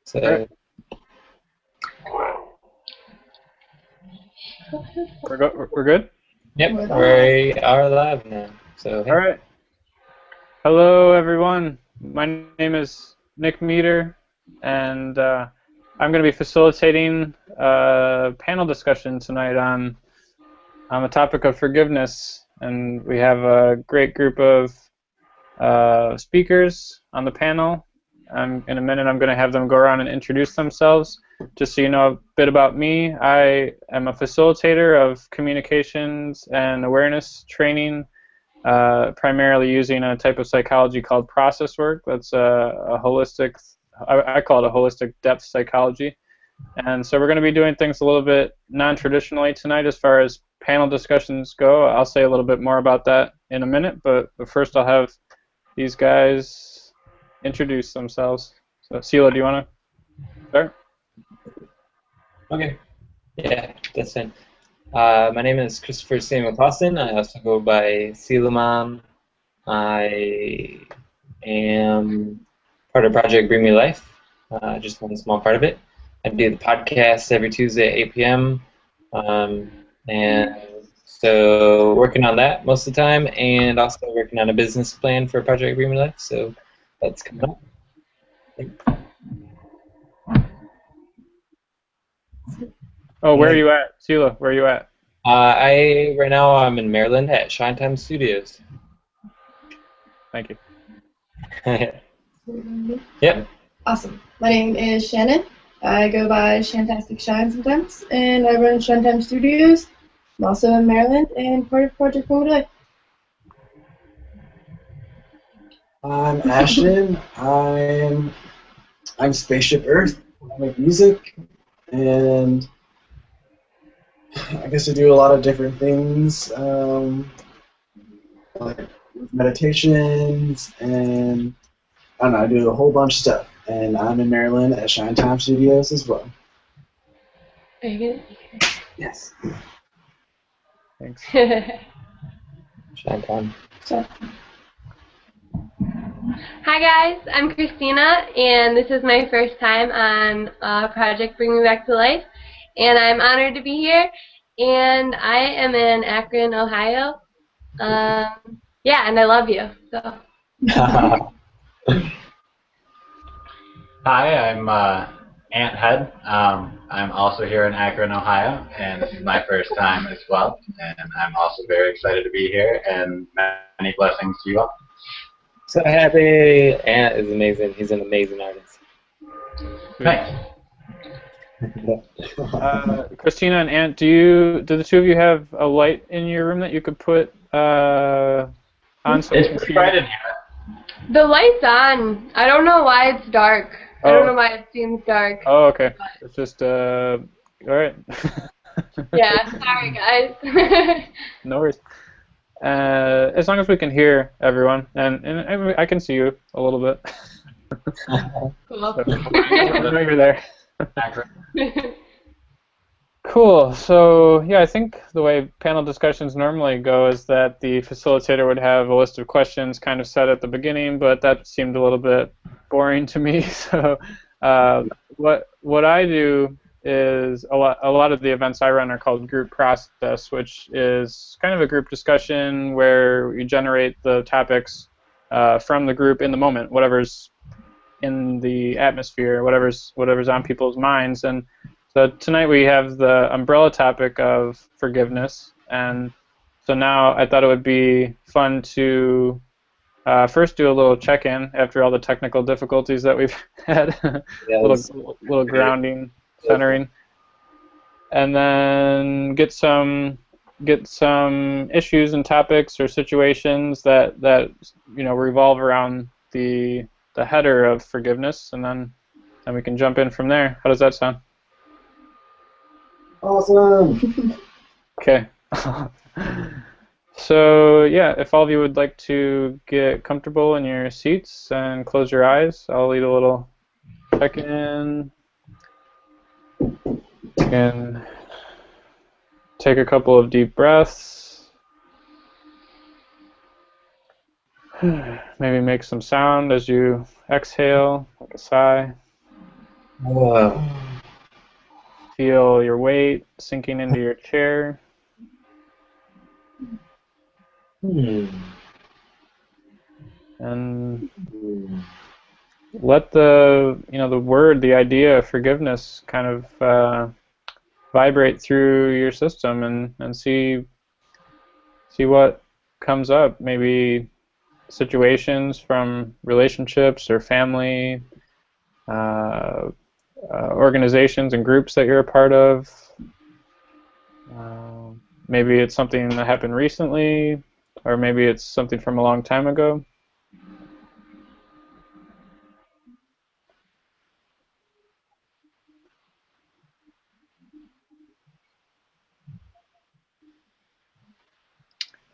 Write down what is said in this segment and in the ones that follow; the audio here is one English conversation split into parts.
So Right. We're good? Yep, we are live now. So hey. All right. Hello, everyone. My name is Nick Meter, and I'm going to be facilitating a panel discussion tonight on the topic of forgiveness. And we have a great group of speakers on the panel. In a minute, I'm going to have them go around and introduce themselves. Just so you know a bit about me, I am a facilitator of communications and awareness training, primarily using a type of psychology called process work. That's a holistic, I call it a holistic depth psychology. And so we're going to be doing things a little bit non-traditionally tonight as far as panel discussions go. I'll say a little bit more about that in a minute, but first I'll have these guys introduce themselves. So, Sela, do you want to start? Okay. Yeah, that's fine. My name is Christopher Samuel Closson. I also go by Selomon. I am part of Project Bring Me Life, just one small part of it. I do the podcast every Tuesday at 8 p.m. And so working on that most of the time, and also working on a business plan for Project Bring Me Life. So that's coming up. Oh, where are you at? Sela, where are you at? Right now I'm in Maryland at Shan Studios. Thank you. Yep. Awesome. My name is Shannon. I go by Shan Tastic sometimes, and I run Shan Studios. I'm also in Maryland and part of Project Bring Me Life. I'm Ashton. I'm Spaceship Earth. I make music, and I guess I do a lot of different things, like meditations, and I don't know. I do a whole bunch of stuff, and I'm in Maryland at Shine Time Studios as well. Are you good? Yes. Thanks. Shine Time. Hi guys, I'm Christina, and this is my first time on Project Bring Me Back to Life, and I'm honored to be here. And I am in Akron, Ohio. Yeah, and I love you. So. Hi, I'm Ant Head. I'm also here in Akron, Ohio, and this is my first time as well. And I'm also very excited to be here, and many blessings to you all. So happy. Ant is amazing. He's an amazing artist. Thanks. Christina and Ant, do the two of you have a light in your room that you could put on? So it's pretty bright in here. The light's on. I don't know why it's dark. I don't know why it seems dark. Oh, okay. It's just all right. Yeah, sorry guys. No worries. As long as we can hear everyone, and I can see you a little bit. Cool. So, I know you're there. Cool. So yeah, I think the way panel discussions normally go is that the facilitator would have a list of questions kind of set at the beginning, but that seemed a little bit boring to me. So what I do is a lot of the events I run are called group process, which is kind of a group discussion where you generate the topics from the group in the moment, whatever's in the atmosphere, whatever's on people's minds. And so tonight we have the umbrella topic of forgiveness, and so now I thought it would be fun to first do a little check-in after all the technical difficulties that we've had, little grounding, centering, and then get some issues and topics or situations that revolve around the header of forgiveness, and then we can jump in from there. How does that sound? Awesome. Okay. So yeah, if all of you would like to get comfortable in your seats and close your eyes, I'll lead a little check-in. And take a couple of deep breaths. Maybe make some sound as you exhale, like a sigh. Whoa. Feel your weight sinking into your chair. And let the word, the idea of forgiveness kind of vibrate through your system and see what comes up. Maybe situations from relationships or family, organizations and groups that you're a part of. Maybe it's something that happened recently, or maybe it's something from a long time ago.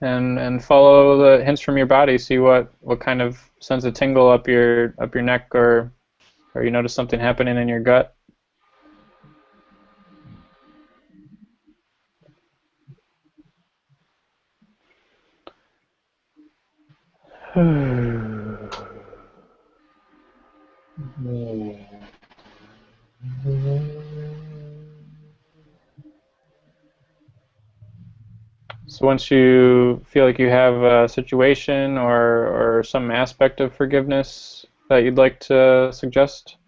And follow the hints from your body. See what kind of sends a tingle up your neck, or you notice something happening in your gut. So once you feel like you have a situation or some aspect of forgiveness that you'd like to suggest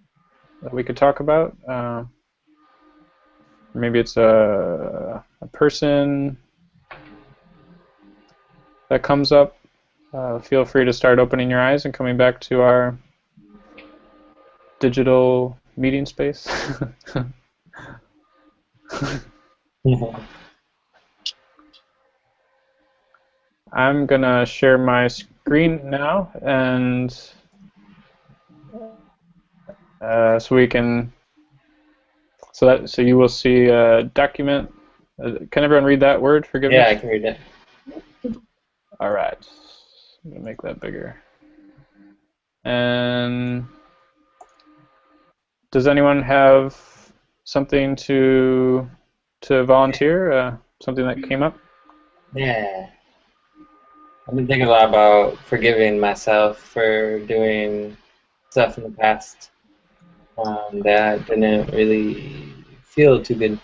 that we could talk about, maybe it's a person that comes up, feel free to start opening your eyes and coming back to our digital meeting space. I'm gonna share my screen now, and so we can. So you will see a document. Can everyone read that word, forgiveness? Yeah, I can read it. All right. I'm gonna make that bigger. And does anyone have something to volunteer? Something that came up? Yeah. I've been thinking a lot about forgiving myself for doing stuff in the past that didn't really feel too good.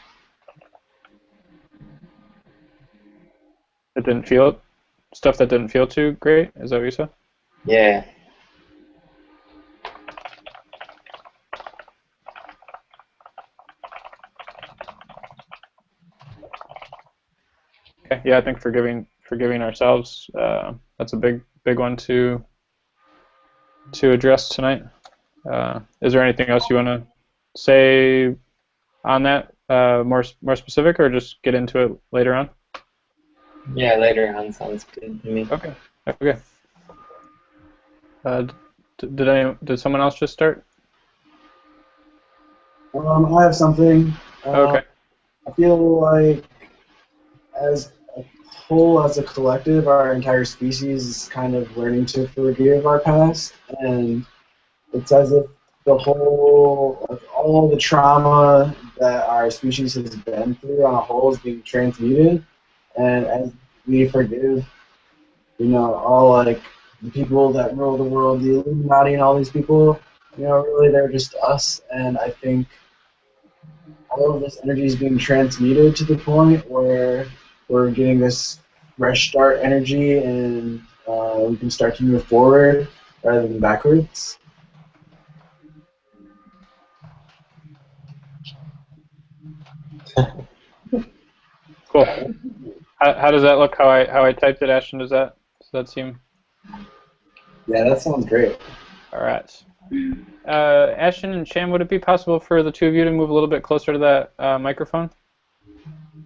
It didn't feel stuff that didn't feel too great. Is that what you said? Yeah. Okay. Yeah, I think forgiving ourselves. That's a big one to address tonight. Is there anything else you want to say on that, more specific, or just get into it later on? Yeah, later on sounds good to me. Okay. Okay. Did someone else just start? I have something. Okay. I feel like as a whole, as a collective, our entire species is kind of learning to forgive our past, and it's as if the whole, like all the trauma that our species has been through on a whole is being transmuted, and as we forgive, all like the people that rule the world, the Illuminati and all these people, really they're just us, and I think all of this energy is being transmuted to the point where we're getting this fresh start energy, and we can start to move forward rather than backwards. Cool. How does that look? How I typed it, Ashton? Does that seem? Yeah, that sounds great. All right. Ashton and Shan, would it be possible for the two of you to move a little bit closer to that microphone?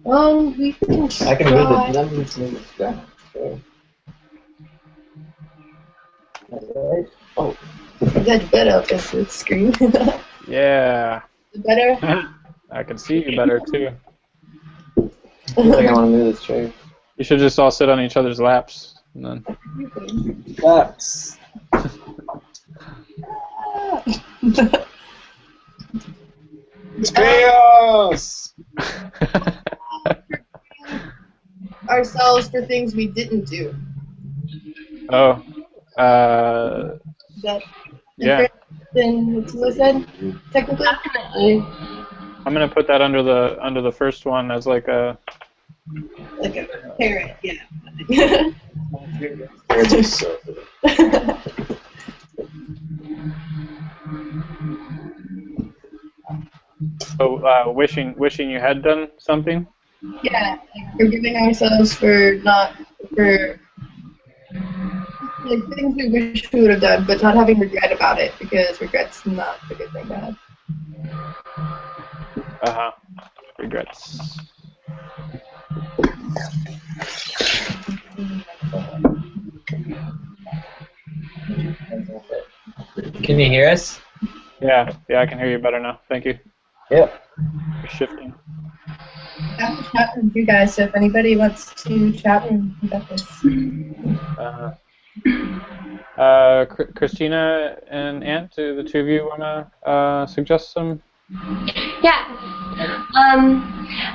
We can try. I can move it. Let me move it down. Sure. Right. Oh. That's better up the screen. Yeah. Better? I can see you better too. I feel like I want to move this chair. You should just all sit on each other's laps and then. Laps. It's chaos! Ourselves for things we didn't do. Oh. Is that Yeah. different than what Tula said, technically? Definitely. I'm gonna put that under the first one as like a. Like a parent, yeah. So wishing you had done something. Yeah, like forgiving ourselves for like things we wish we would have done, but not having regret about it, because regret's not a good thing to have. Regrets. Can you hear us? Yeah, I can hear you better now. Thank you. Yep. For shifting. I have to chat with you guys, so if anybody wants to chat with me about this. Christina and Ant, do the two of you want to suggest some? Yeah.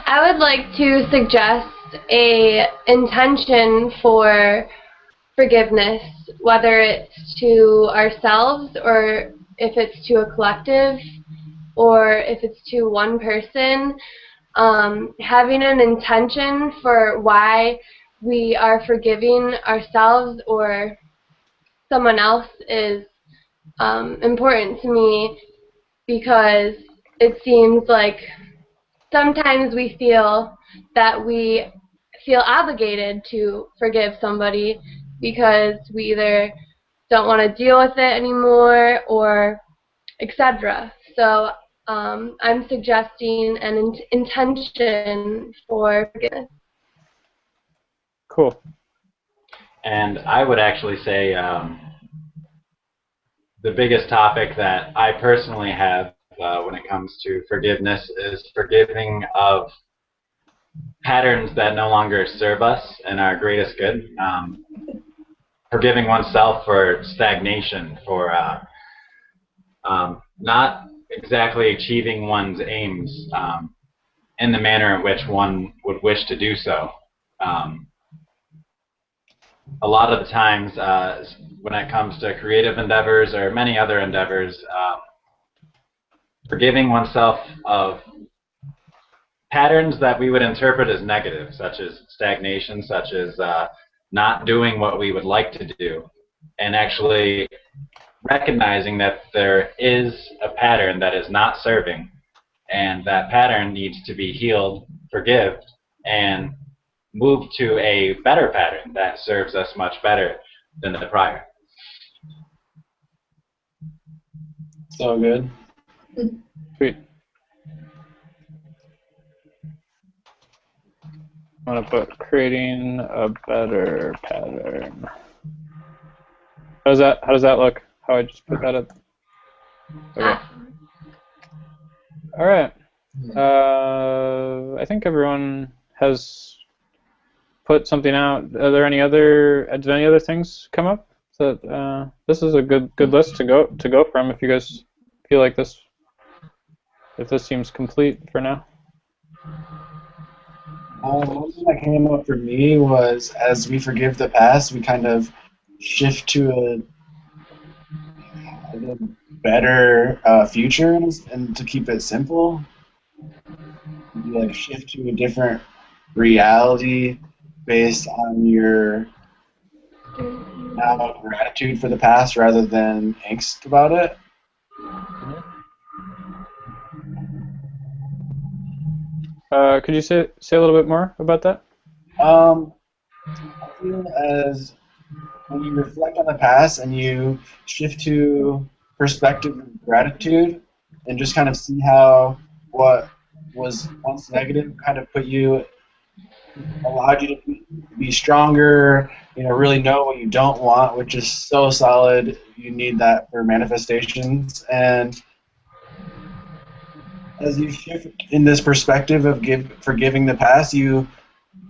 I would like to suggest a intention for forgiveness, whether it's to ourselves or if it's to a collective or if it's to one person. Having an intention for why we are forgiving ourselves or someone else is important to me, because it seems like sometimes we feel that we feel obligated to forgive somebody because we either don't want to deal with it anymore or etc. So I'm suggesting an intention for forgiveness. Cool. And I would actually say the biggest topic that I personally have when it comes to forgiveness is forgiving of patterns that no longer serve us and our greatest good. Forgiving oneself for stagnation, for not exactly achieving one's aims in the manner in which one would wish to do so. A lot of the times when it comes to creative endeavors or many other endeavors, forgiving oneself of patterns that we would interpret as negative, such as stagnation, such as not doing what we would like to do, and actually recognizing that there is a pattern that is not serving, and that pattern needs to be healed, forgiven, and move to a better pattern that serves us much better than the prior. So good. Sweet. I'm gonna put creating a better pattern. How does that look? How I just put that up? Okay. All right. I think everyone has put something out. Did any other things come up? That this is a good list to go from. If you guys feel like this seems complete for now. One thing that came up for me was, as we forgive the past, we kind of shift to a better future, and to keep it simple, you like shift to a different reality based on your now gratitude for the past rather than angst about it. Could you say a little bit more about that? I feel as when you reflect on the past and you shift to perspective of gratitude and just kind of see how what was once negative kind of allowed you to be stronger, really know what you don't want, which is so solid. You need that for manifestations. And as you shift in this perspective of forgiving the past, you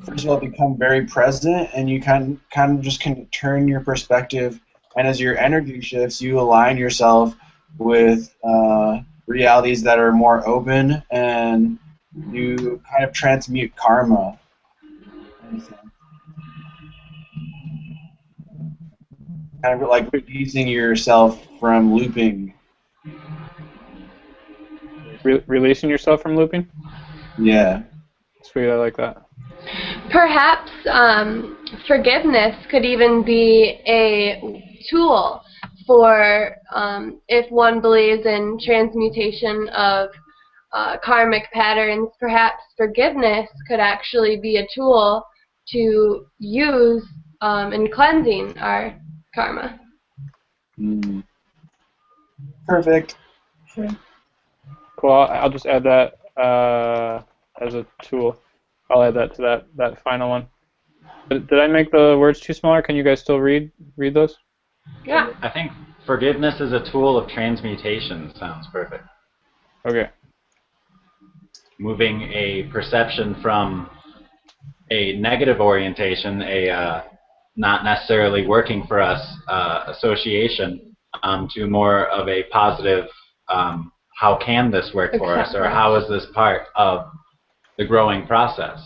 first of all become very present, and you kind of just can turn your perspective, and as your energy shifts, you align yourself with realities that are more open, and you kind of transmute karma. Kind of like releasing yourself from looping. Releasing yourself from looping? Yeah. Sweet, I like that. Perhaps forgiveness could even be a tool for if one believes in transmutation of karmic patterns. Perhaps forgiveness could actually be a tool to use in cleansing our karma. Mm. Perfect. Sure. Cool. I'll just add that as a tool. I'll add that to that final one. Did I make the words too smaller? Can you guys still read those? Yeah. I think forgiveness is a tool of transmutation sounds perfect. Okay. Moving a perception from a negative orientation, a not necessarily working for us association, to more of a positive, how can this work for us, or how is this part of the growing process,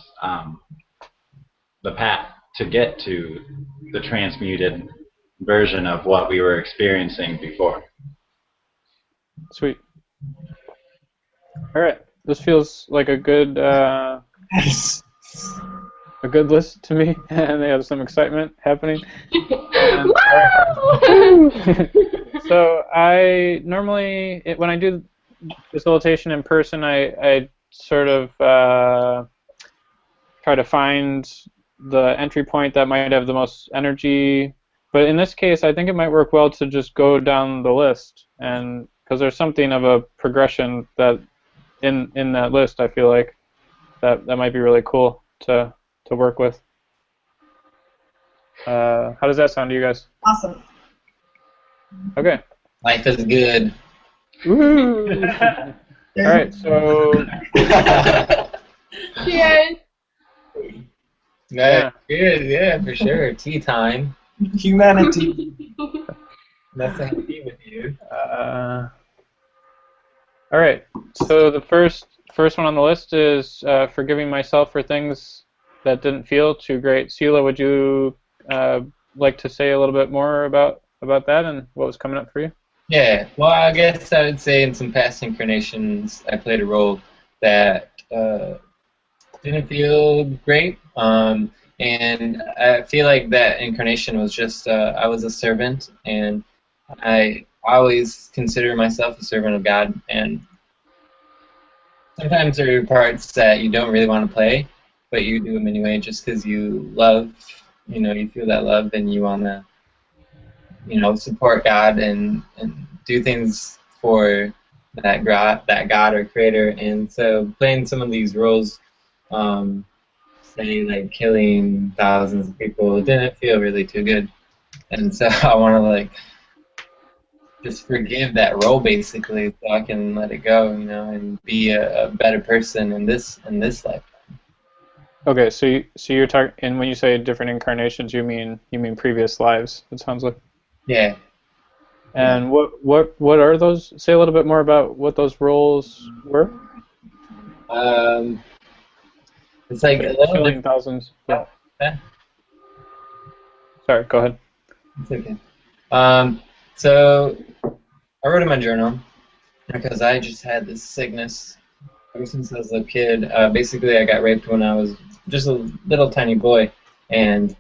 the path to get to the transmuted version of what we were experiencing before. Sweet. All right. This feels like a good Yes. a good list to me, and they have some excitement happening. And, so I normally, when I do facilitation in person, I sort of try to find the entry point that might have the most energy. But in this case, I think it might work well to just go down the list, and because there's something of a progression that in that list, I feel like that might be really cool to work with. How does that sound to you guys? Awesome. Okay. Life is good. Woo! All right, so Cheers. Yeah, good, yeah, for sure. Tea time. Humanity. That's a tea with you. all right. So the first one on the list is forgiving myself for things that didn't feel too great. Sela, would you like to say a little bit more about that and what was coming up for you? Yeah, well, I guess I would say in some past incarnations, I played a role that didn't feel great, and I feel like that incarnation was just I was a servant, and I always consider myself a servant of God, and sometimes there are parts that you don't really want to play, but you do them anyway just because you love, you feel that love and you want to, support God and do things for that God or creator. And so playing some of these roles, say like killing thousands of people, didn't feel really too good. And so I want to just forgive that role basically, so I can let it go, and be a better person in this life. Okay, so you're talking, and when you say different incarnations, you mean previous lives. It sounds like. Yeah. And what are those? Say a little bit more about what those roles were. It's like a little killing thousands. Yeah. Sorry, go ahead. It's okay. So I wrote in my journal because I just had this sickness ever since I was a kid. Basically, I got raped when I was just a little tiny boy, and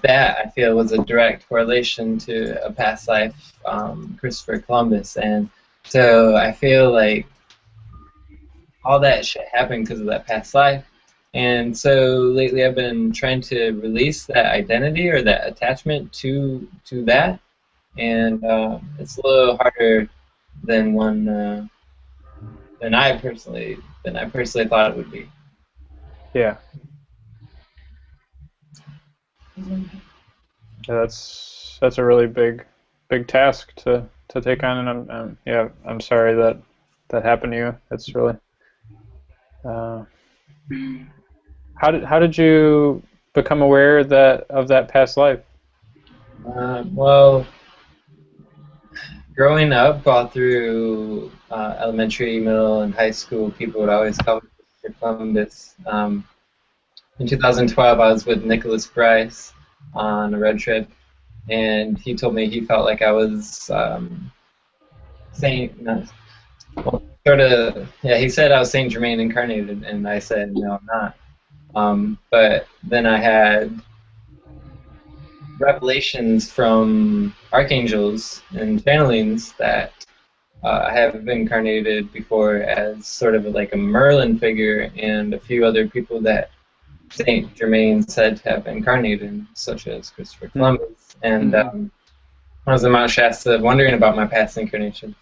that I feel was a direct correlation to a past life, Christopher Columbus, and so I feel like all that shit happened because of that past life. And so lately I've been trying to release that identity or that attachment to that, and it's a little harder than I personally thought it would be. Yeah. That's a really big task to take on, and I'm sorry that happened to you. It's really. How did you become aware of that past life? Well, growing up, all through elementary, middle, and high school, people would always call me Mr. Columbus. In 2012, I was with Nicholas Bryce on a road trip, and he told me he felt like I was saying, no, well, sort of, yeah, he said I was Saint Germain incarnated, and I said, no, I'm not. But then I had revelations from archangels and channelings that I have incarnated before as sort of like a Merlin figure, and a few other people that Saint Germain said to have incarnated, such as Christopher Columbus. And when I was in Mount Shasta wondering about my past incarnation,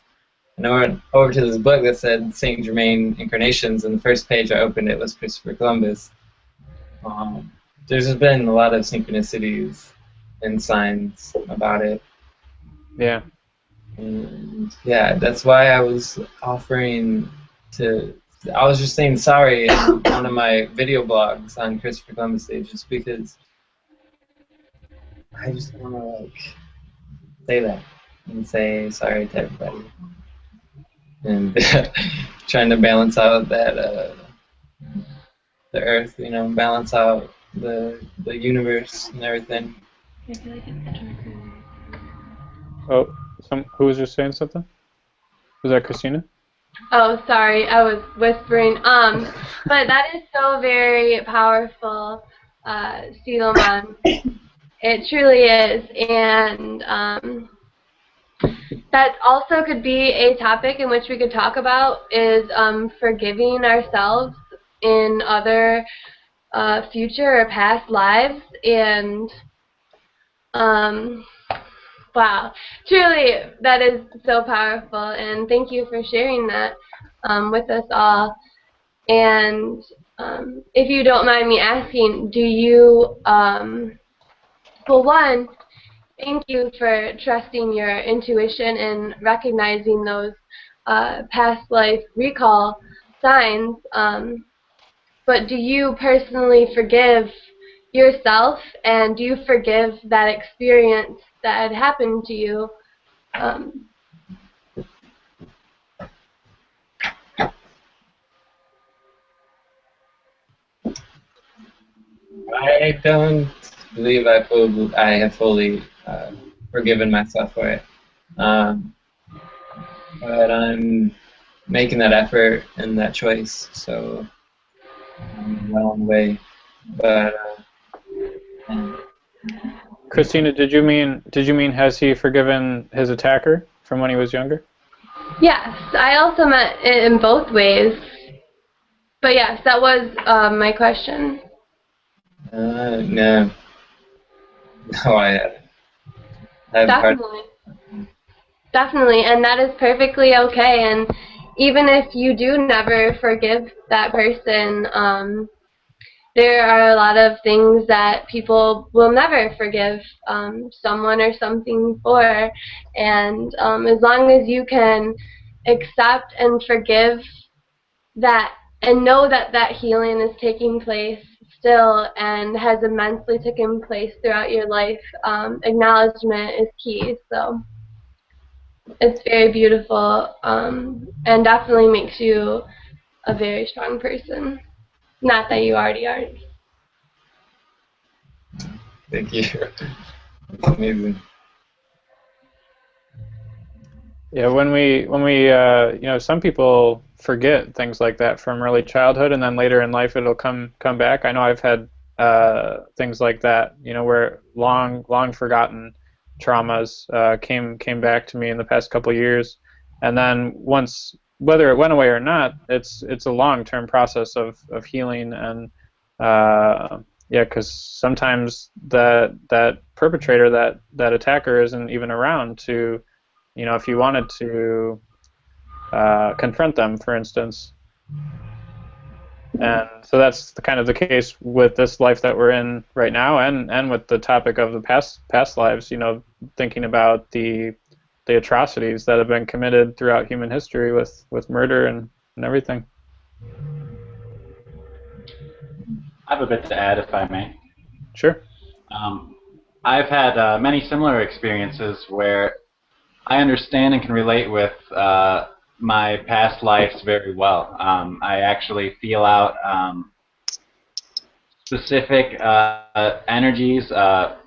and I went over to this book that said Saint Germain incarnations, and the first page I opened it was Christopher Columbus. There's just been a lot of synchronicities and signs about it. Yeah. And yeah, that's why I was offering to. I was just saying sorry in one of my video blogs on Christopher Columbus Day, just because I just want to like say that and say sorry to everybody, and trying to balance out that the Earth, you know, balance out the universe and everything. I feel like it's darker. Oh, who was just saying something? Was that Christina? Oh, sorry, I was whispering. But that is so very powerful, Selomon. It truly is, and that also could be a topic in which we could talk about is forgiving ourselves in other future or past lives, and wow, truly, that is so powerful, and thank you for sharing that with us all. And if you don't mind me asking, do you, well, one, thank you for trusting your intuition and recognizing those past life recall signs, but do you personally forgive yourself, and do you forgive that experience that had happened to you? I don't believe I have fully forgiven myself for it, but I'm making that effort and that choice, so I'm well on the way. But Christina, did you mean has he forgiven his attacker from when he was younger? Yes, I also meant it in both ways. But yes, that was my question. no, no, I haven't. Definitely, and that is perfectly okay. And even if you do never forgive that person, there are a lot of things that people will never forgive someone or something for. And as long as you can accept and forgive that and know that that healing is taking place still and has immensely taken place throughout your life, acknowledgement is key. So it's very beautiful, and definitely makes you a very strong person. Not that you already aren't. Thank you. That's amazing. Yeah, when we you know, some people forget things like that from early childhood, and then later in life it'll come back. I know I've had things like that, you know, where long forgotten traumas came back to me in the past couple of years, and then once, whether it went away or not, it's a long-term process of healing, and yeah, because sometimes that perpetrator, that attacker, isn't even around to, you know, if you wanted to confront them, for instance. And so that's kind of the case with this life that we're in right now, and with the topic of the past lives, you know, thinking about the atrocities that have been committed throughout human history with murder and everything. I have a bit to add, if I may. Sure. I've had many similar experiences where I understand and can relate with my past lives very well. I actually feel out specific energies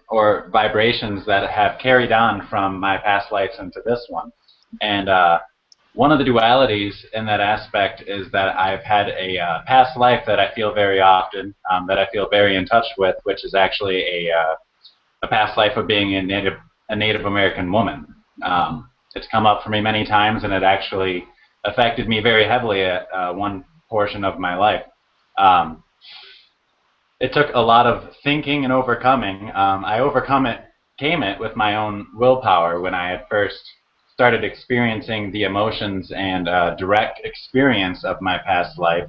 or vibrations that have carried on from my past lives into this one. And one of the dualities in that aspect is that I've had a past life that I feel very often, that I feel very in touch with, which is actually a past life of being a Native American woman. It's come up for me many times, and it actually affected me very heavily at one portion of my life. It took a lot of thinking and overcoming. I came it with my own willpower when I had first started experiencing the emotions and direct experience of my past life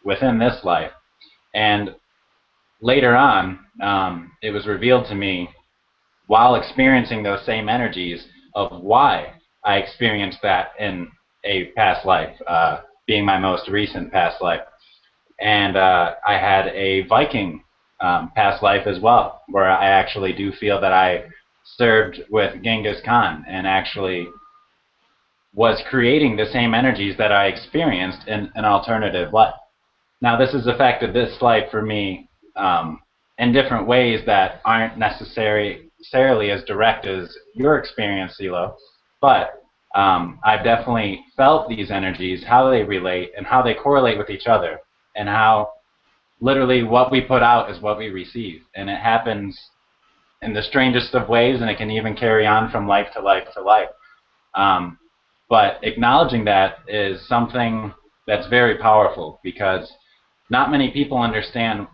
within this life. And later on, it was revealed to me while experiencing those same energies of why I experienced that in a past life, being my most recent past life. And I had a Viking past life as well, where I actually do feel that I served with Genghis Khan and actually was creating the same energies that I experienced in an alternative life. Now, this has affected this life for me in different ways that aren't necessarily as direct as your experience, CeeLo, but I've definitely felt these energies, how they relate, and how they correlate with each other, and how literally what we put out is what we receive. And it happens in the strangest of ways, and it can even carry on from life to life to life. But acknowledging that is something that's very powerful, because not many people understand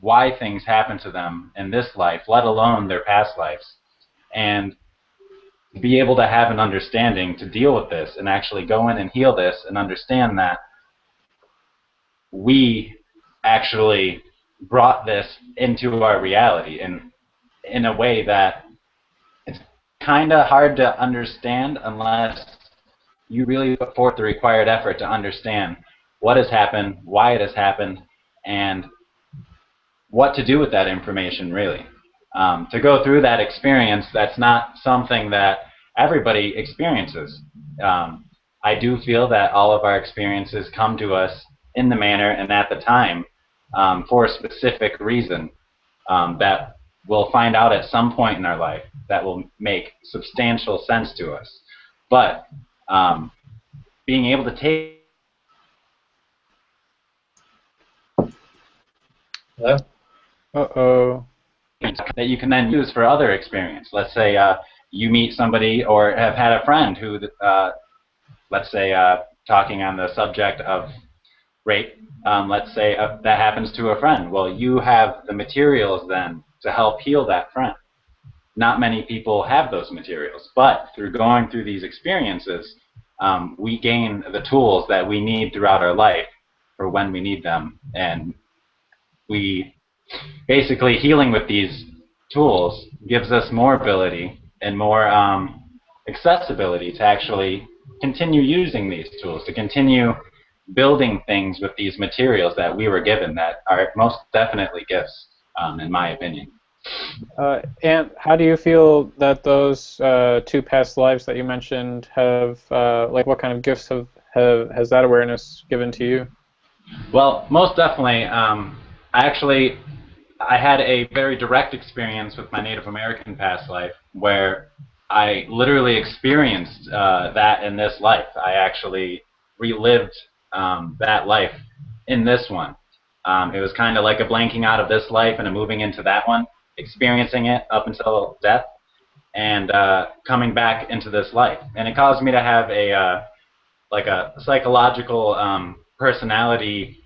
why things happen to them in this life, let alone their past lives. And be able to have an understanding to deal with this and actually go in and heal this and understand that we actually brought this into our reality, and in a way that it's kind of hard to understand unless you really put forth the required effort to understand what has happened, why it has happened, and what to do with that information, really. To go through that experience, that's not something that everybody experiences. I do feel that all of our experiences come to us in the manner and at the time for a specific reason that we'll find out at some point in our life that will make substantial sense to us. But being able to take Hello? Uh-oh. that you can then use for other experience. Let's say you meet somebody or have had a friend who, let's say, talking on the subject of rape, let's say that happens to a friend. Well, you have the materials then to help heal that friend. Not many people have those materials, but through going through these experiences, we gain the tools that we need throughout our life for when we need them. And we basically, healing with these tools gives us more ability and more accessibility to actually continue using these tools, to continue building things with these materials that we were given that are most definitely gifts, in my opinion. And how do you feel that those two past lives that you mentioned have, like, what kind of gifts has that awareness given to you? Well, most definitely. I had a very direct experience with my Native American past life where I literally experienced that in this life. I actually relived that life in this one. It was kind of like a blanking out of this life and a moving into that one, experiencing it up until death, and coming back into this life. And it caused me to have a psychological personality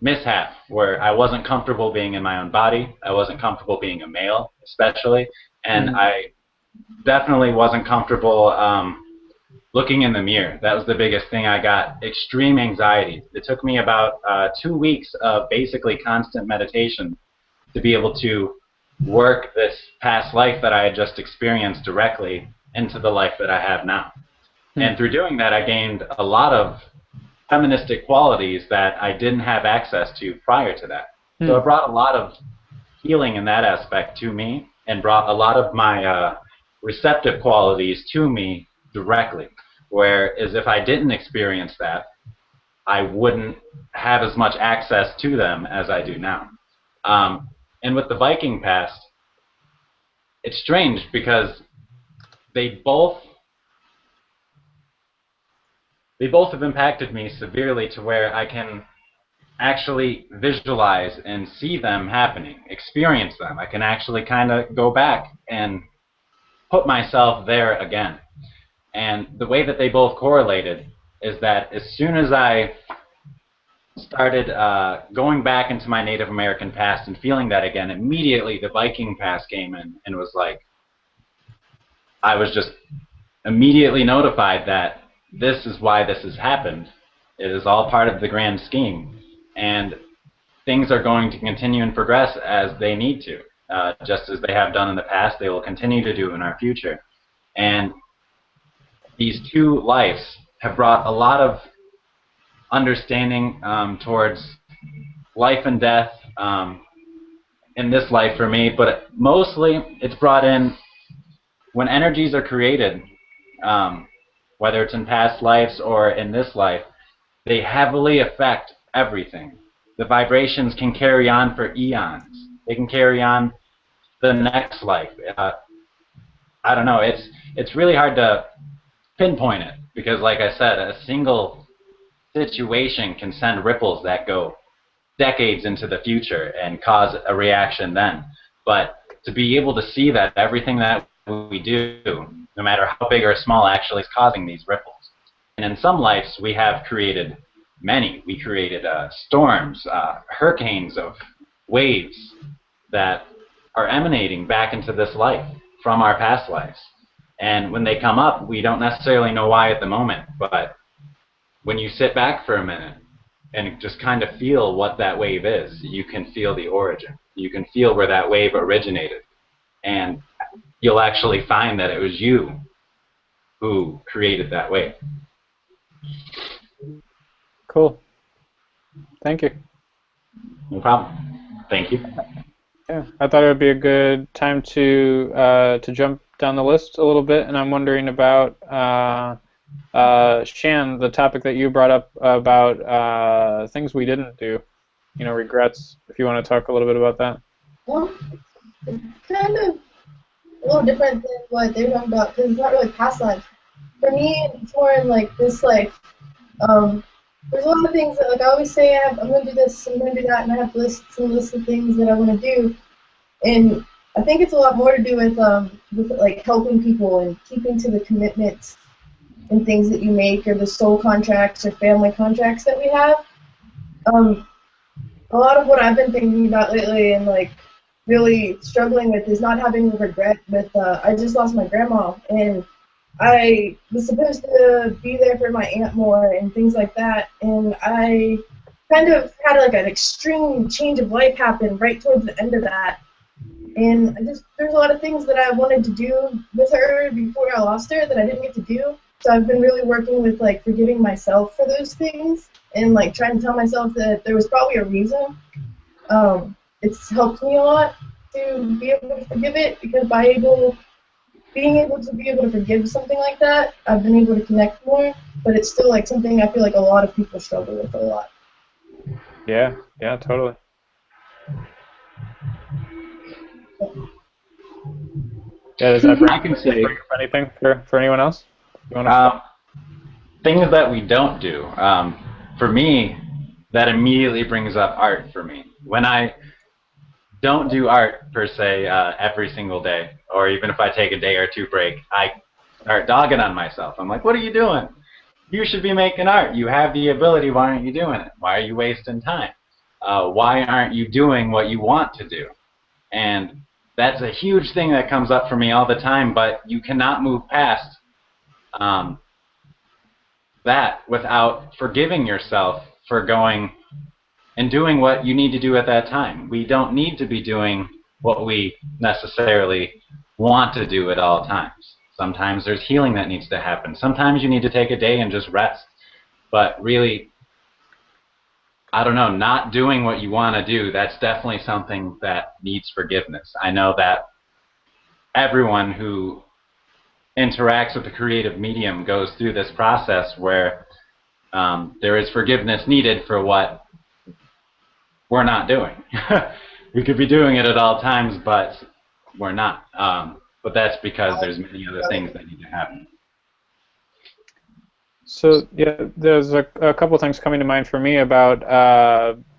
mishap where I wasn't comfortable being in my own body. I wasn't comfortable being a male, especially, and I definitely wasn't comfortable looking in the mirror. That was the biggest thing. I got extreme anxiety. It took me about 2 weeks of basically constant meditation to be able to work this past life that I had just experienced directly into the life that I have now. And through doing that, I gained a lot of feministic qualities that I didn't have access to prior to that. So it brought a lot of healing in that aspect to me, and brought a lot of my receptive qualities to me directly. Whereas if I didn't experience that, I wouldn't have as much access to them as I do now. And with the Viking past, it's strange because they both have impacted me severely to where I can actually visualize and see them happening, experience them. I can actually kind of go back and put myself there again. And the way that they both correlated is that as soon as I started going back into my Native American past and feeling that again, immediately the Viking past came in and was like, I was just immediately notified that this is why this has happened. It is all part of the grand scheme. And things are going to continue and progress as they need to. Just as they have done in the past, they will continue to do in our future. And these two lives have brought a lot of understanding towards life and death in this life for me, but mostly it's brought in when energies are created, whether it's in past lives or in this life, they heavily affect everything. The vibrations can carry on for eons. They can carry on the next life. I don't know. It's really hard to pinpoint it because, like I said, a single situation can send ripples that go decades into the future and cause a reaction then. But to be able to see that everything that we do, no matter how big or small, actually is causing these ripples. And in some lives, we have created many. We created storms, hurricanes of waves that are emanating back into this life from our past lives. And when they come up, we don't necessarily know why at the moment, but when you sit back for a minute and just kind of feel what that wave is, you can feel the origin. You can feel where that wave originated. And you'll actually find that it was you who created that wave. Cool. Thank you. No problem. Thank you. Yeah, I thought it would be a good time to jump down the list a little bit, and I'm wondering about Shan, the topic that you brought up about things we didn't do, regrets. If you want to talk a little bit about that. Well, it's kind of a little different than what they were talking about because it's not really past life. For me, it's more in like this life. There's a lot of things that, like, I always say I'm going to do this, I'm going to do that, and I have lists and lists of things that I want to do. And I think it's a lot more to do with like helping people and keeping to the commitments and things that you make, or the soul contracts or family contracts that we have. A lot of what I've been thinking about lately and like really struggling with is not having regret with I just lost my grandma, and I was supposed to be there for my aunt more and things like that, and I kind of had like an extreme change of life happen right towards the end of that. And there's a lot of things that I wanted to do with her before I lost her that I didn't get to do. So I've been really working with like forgiving myself for those things and like trying to tell myself that there was probably a reason. It's helped me a lot to be able to forgive it, because being able to forgive something like that, I've been able to connect more, but it's still like something I feel like a lot of people struggle with a lot. Yeah, totally. Yeah, does that bring up anything for anyone else? You want things that we don't do. For me, that immediately brings up art for me. When I don't do art per se every single day, or even if I take a day or two break, I start dogging on myself. I'm like, what are you doing? You should be making art. You have the ability. Why aren't you doing it? Why are you wasting time? Why aren't you doing what you want to do? And that's a huge thing that comes up for me all the time, but you cannot move past that without forgiving yourself for going and doing what you need to do at that time. We don't need to be doing what we necessarily want to do at all times. Sometimes there's healing that needs to happen. Sometimes you need to take a day and just rest. But really, I don't know, not doing what you want to do, that's definitely something that needs forgiveness. I know that everyone who interacts with the creative medium goes through this process where there is forgiveness needed for what we're not doing. We could be doing it at all times, but we're not. But that's because there's many other things that need to happen. So yeah, there's a couple things coming to mind for me about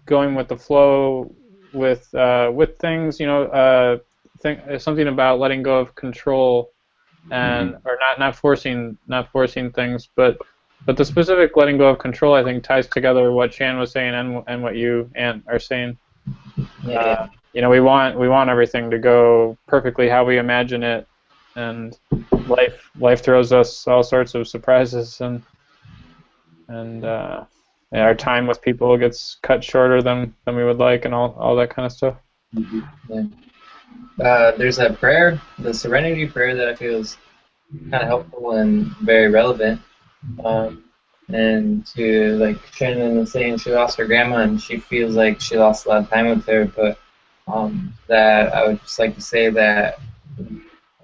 going with the flow with things. You know, something about letting go of control and or not forcing things, but the specific letting go of control, I think, ties together what Shan was saying and what you are saying. Yeah. You know, we want everything to go perfectly how we imagine it, and life throws us all sorts of surprises, and yeah, our time with people gets cut shorter than we would like, and all that kind of stuff. Yeah. There's a prayer, the Serenity Prayer, that I feel is kind of helpful and very relevant. And to, like Shannon was saying, she lost her grandma and she feels like she lost a lot of time with her, but that I would just like to say that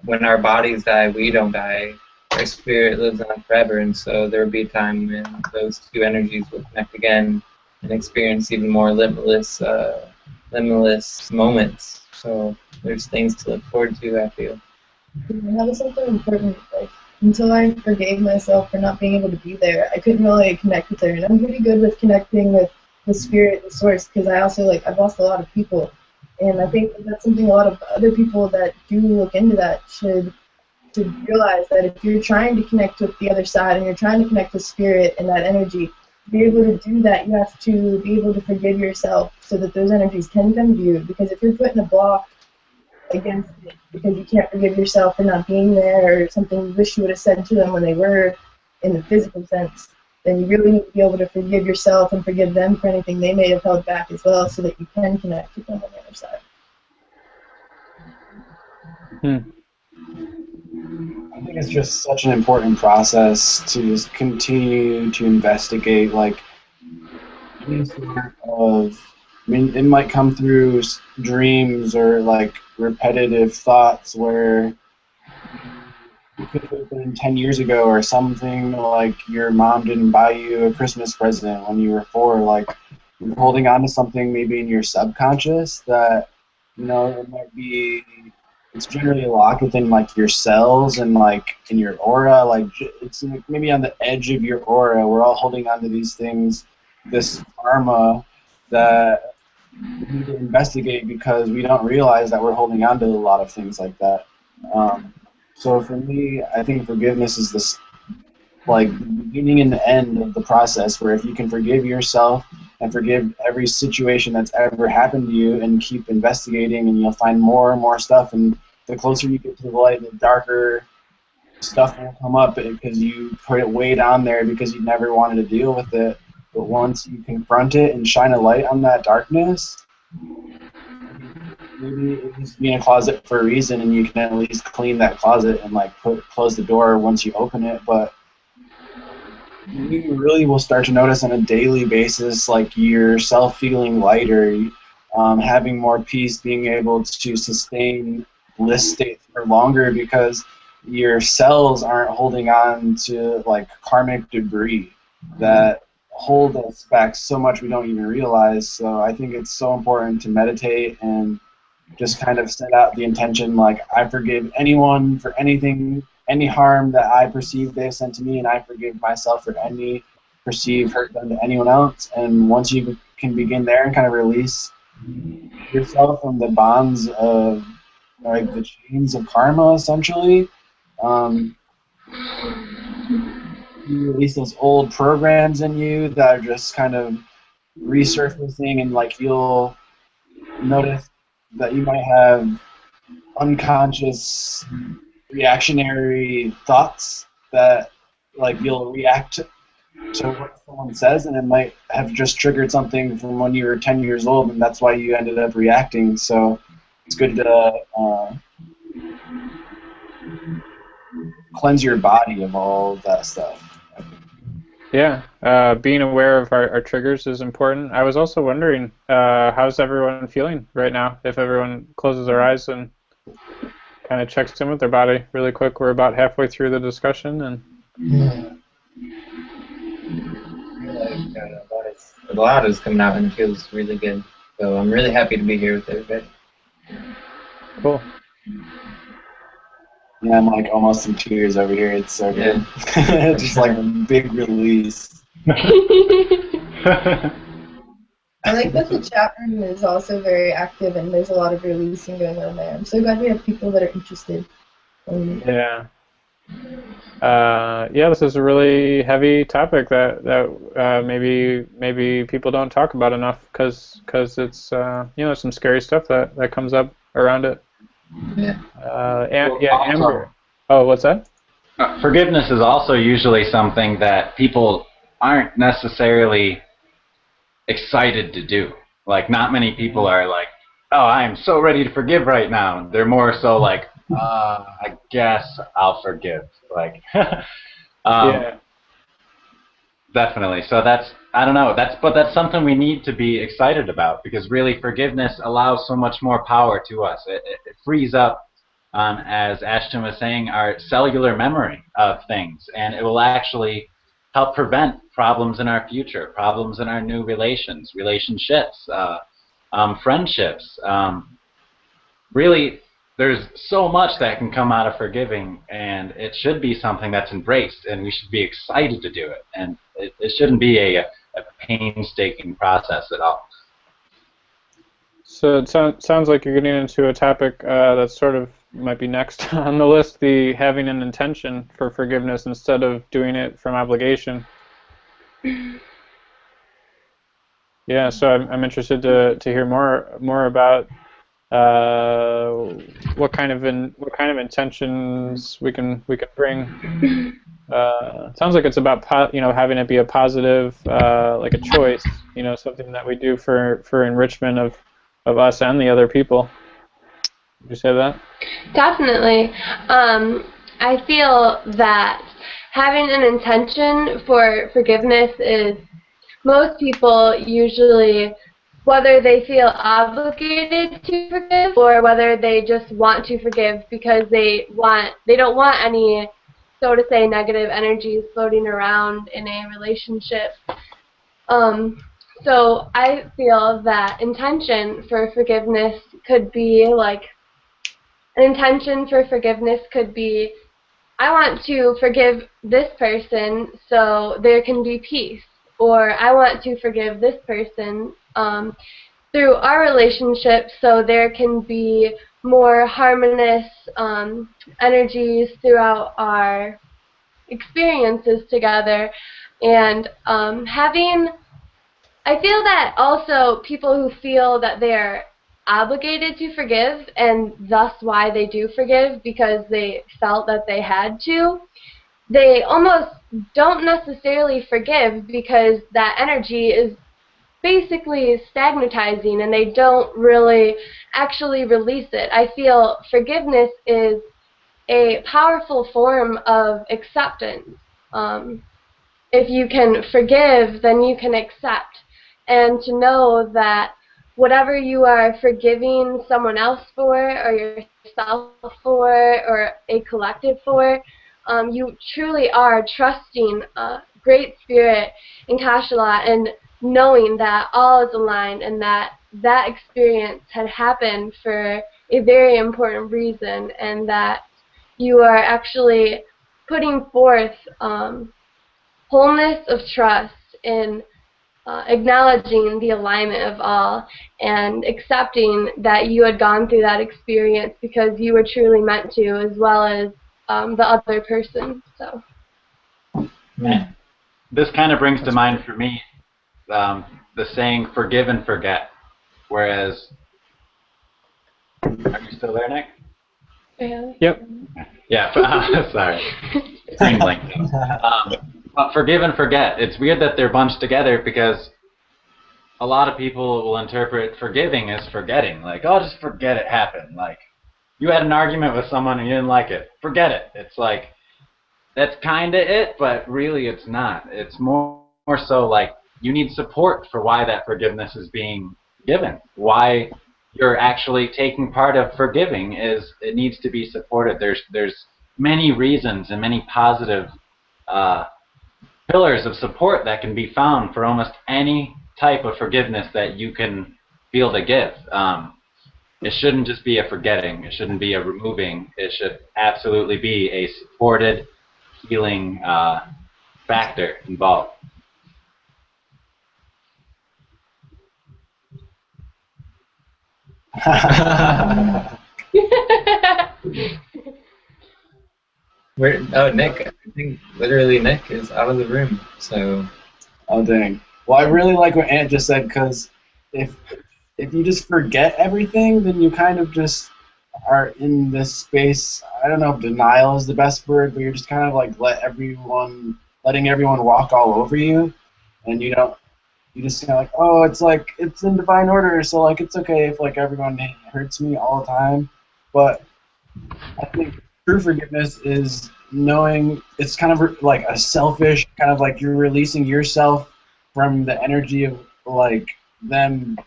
when our bodies die, we don't die. Our spirit lives on forever, and so there will be a time when those two energies will connect again and experience even more limitless moments. So there's things to look forward to, I feel. That was something important. Like, until I forgave myself for not being able to be there, I couldn't really connect with her. And I'm pretty good with connecting with the spirit and source, because I also, like, I've lost a lot of people. And I think that's something a lot of other people that do look into that should realize, that if you're trying to connect with the other side and you're trying to connect with spirit and that energy, to be able to do that, you have to be able to forgive yourself so that those energies can come to you. Because if you're putting a block against it because you can't forgive yourself for not being there, or something you wish you would have said to them when they were in the physical sense, then you really need to be able to forgive yourself and forgive them for anything they may have held back as well, so that you can connect with them on the other side. I think it's just such an important process to just continue to investigate, like, any sort of, I mean, it might come through dreams or, like, repetitive thoughts where it could have been 10 years ago, or something like your mom didn't buy you a Christmas present when you were 4. Like, you're holding on to something maybe in your subconscious that, you know, it might be, it's generally locked within, like, your cells and, like, in your aura. Like, it's maybe on the edge of your aura. We're all holding on to these things, this karma that we need to investigate, because we don't realize that we're holding on to a lot of things like that. So for me, I think forgiveness is this, like, the beginning and the end of the process, where if you can forgive yourself and forgive every situation that's ever happened to you and keep investigating, and you'll find more and more stuff, and the closer you get to the light, the darker stuff will come up, because you put it way down there because you never wanted to deal with it. But once you confront it and shine a light on that darkness, maybe it needs to be in a closet for a reason, and you can at least clean that closet and, like, close the door once you open it. But you really will start to notice on a daily basis, like, yourself feeling lighter, having more peace, being able to sustain bliss states for longer, because your cells aren't holding on to, like, karmic debris that hold us back so much we don't even realize. So I think it's so important to meditate and just kind of set out the intention, like, I forgive anyone for anything, any harm that I perceive they've sent to me, and I forgive myself for any perceived hurt done to anyone else. And once you can begin there and kind of release yourself from the bonds of, like, the chains of karma, essentially, you release those old programs in you that are just kind of resurfacing, and, like, you'll notice that you might have unconscious reactionary thoughts that, like, you'll react to what someone says, and it might have just triggered something from when you were 10 years old, and that's why you ended up reacting. So it's good to cleanse your body of all of that stuff. Yeah, being aware of our triggers is important. I was also wondering, how's everyone feeling right now? If everyone closes their eyes and kind of checks in with their body really quick. We're about halfway through the discussion, and A lot is coming out and it feels really good. So I'm really happy to be here with everybody. cool. Yeah, I'm like almost in tears over here. It's so good. Just like a big release. I like that the chat room is also very active and there's a lot of releasing going on there. I'm so glad we have people that are interested. Yeah. Yeah, this is a really heavy topic that maybe people don't talk about enough because it's there's some scary stuff that comes up around it. Yeah. Amber. Oh, what's that? Forgiveness is also usually something that people aren't necessarily excited to do. Like, not many people are like, oh, I am so ready to forgive right now. They're more so like, I guess I'll forgive. Like, Yeah. definitely. So I don't know. But that's something we need to be excited about, because really forgiveness allows so much more power to us. It frees up, as Ashton was saying, our cellular memory of things, and it will actually help prevent problems in our future, problems in our new relationships, friendships. Really, there's so much that can come out of forgiving, and it should be something that's embraced, and we should be excited to do it. And it shouldn't be a painstaking process at all. So it sounds like you're getting into a topic that sort of might be next on the list, the having an intention for forgiveness instead of doing it from obligation. Yeah, so I'm interested to hear more about what kind of intentions we can bring. Sounds like it's about having it be a positive, like a choice, something that we do for enrichment of us and the other people. Would you say that? Definitely. I feel that having an intention for forgiveness is, most people usually, whether they feel obligated to forgive or whether they just want to forgive because they don't want any, so to say, negative energies floating around in a relationship. So I feel that intention for forgiveness could be like, an intention for forgiveness could be, I want to forgive this person so there can be peace, or I want to forgive this person through our relationship so there can be more harmonious energies throughout our experiences together. And I feel that also people who feel that they're obligated to forgive, and thus why they do forgive, because they felt that they had to, they almost don't necessarily forgive because that energy is basically stagnatizing and they don't really actually release it. I feel forgiveness is a powerful form of acceptance. If you can forgive, then you can accept. And to know that whatever you are forgiving someone else for, or yourself for, or a collective for, you truly are trusting Great Spirit in Kashala and knowing that all is aligned and that that experience had happened for a very important reason, and that you are actually putting forth wholeness of trust in acknowledging the alignment of all and accepting that you had gone through that experience because you were truly meant to, as well as the other person. So this kind of brings to mind for me the saying "forgive and forget." Whereas, are you still there, Nick? yeah. Yep. Yeah. Sorry, screen blinked. But forgive and forget. It's weird that they're bunched together, because a lot of people will interpret forgiving as forgetting. Like, oh, just forget it happened. Like, you had an argument with someone and you didn't like it. Forget it. It's like, that's kind of it, but really it's not. It's more so like you need support for why that forgiveness is being given. Why you're actually taking part of forgiving is it needs to be supported. There's many reasons and many positive pillars of support that can be found for almost any type of forgiveness that you can feel to give. it shouldn't just be a forgetting. It shouldn't be a removing. It should absolutely be a supported healing factor involved. Oh, Nick, I think literally Nick is out of the room, so. Oh, dang. Well, I really like what Ant just said, because if you just forget everything, then you kind of just are in this space. I don't know if denial is the best word, but you're just kind of like letting everyone walk all over you, and you just kind of like, oh, it's like it's in divine order, so like it's okay if like everyone hurts me all the time. But I think true forgiveness is knowing it's kind of like a selfish kind of like you're releasing yourself from the energy of like them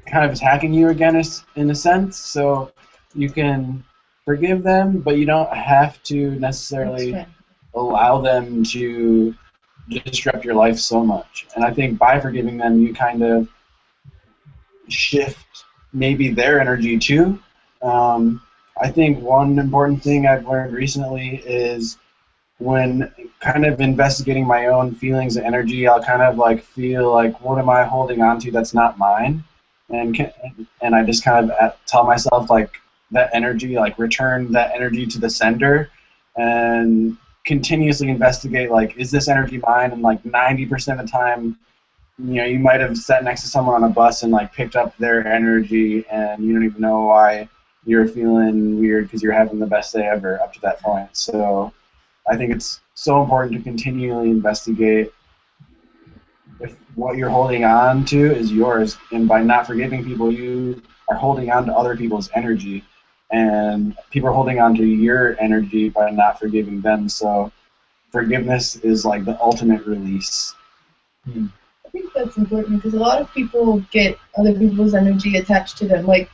kind of attacking you again in a sense. So you can forgive them, but you don't have to necessarily allow them to disrupt your life so much. And I think by forgiving them, you kind of shift maybe their energy too. I think one important thing I've learned recently is when kind of investigating my own feelings and energy, I'll kind of like feel like, what am I holding on to that's not mine? And I just kind of tell myself like that energy, like return that energy to the sender, and continuously investigate like, is this energy mine? And like 90% of the time, you might have sat next to someone on a bus and like picked up their energy, and you don't even know why you're feeling weird because you're having the best day ever up to that point. So I think it's so important to continually investigate if what you're holding on to is yours, and by not forgiving people, you are holding on to other people's energy, and people are holding on to your energy by not forgiving them. So forgiveness is like the ultimate release. I think that's important because a lot of people get other people's energy attached to them. Like,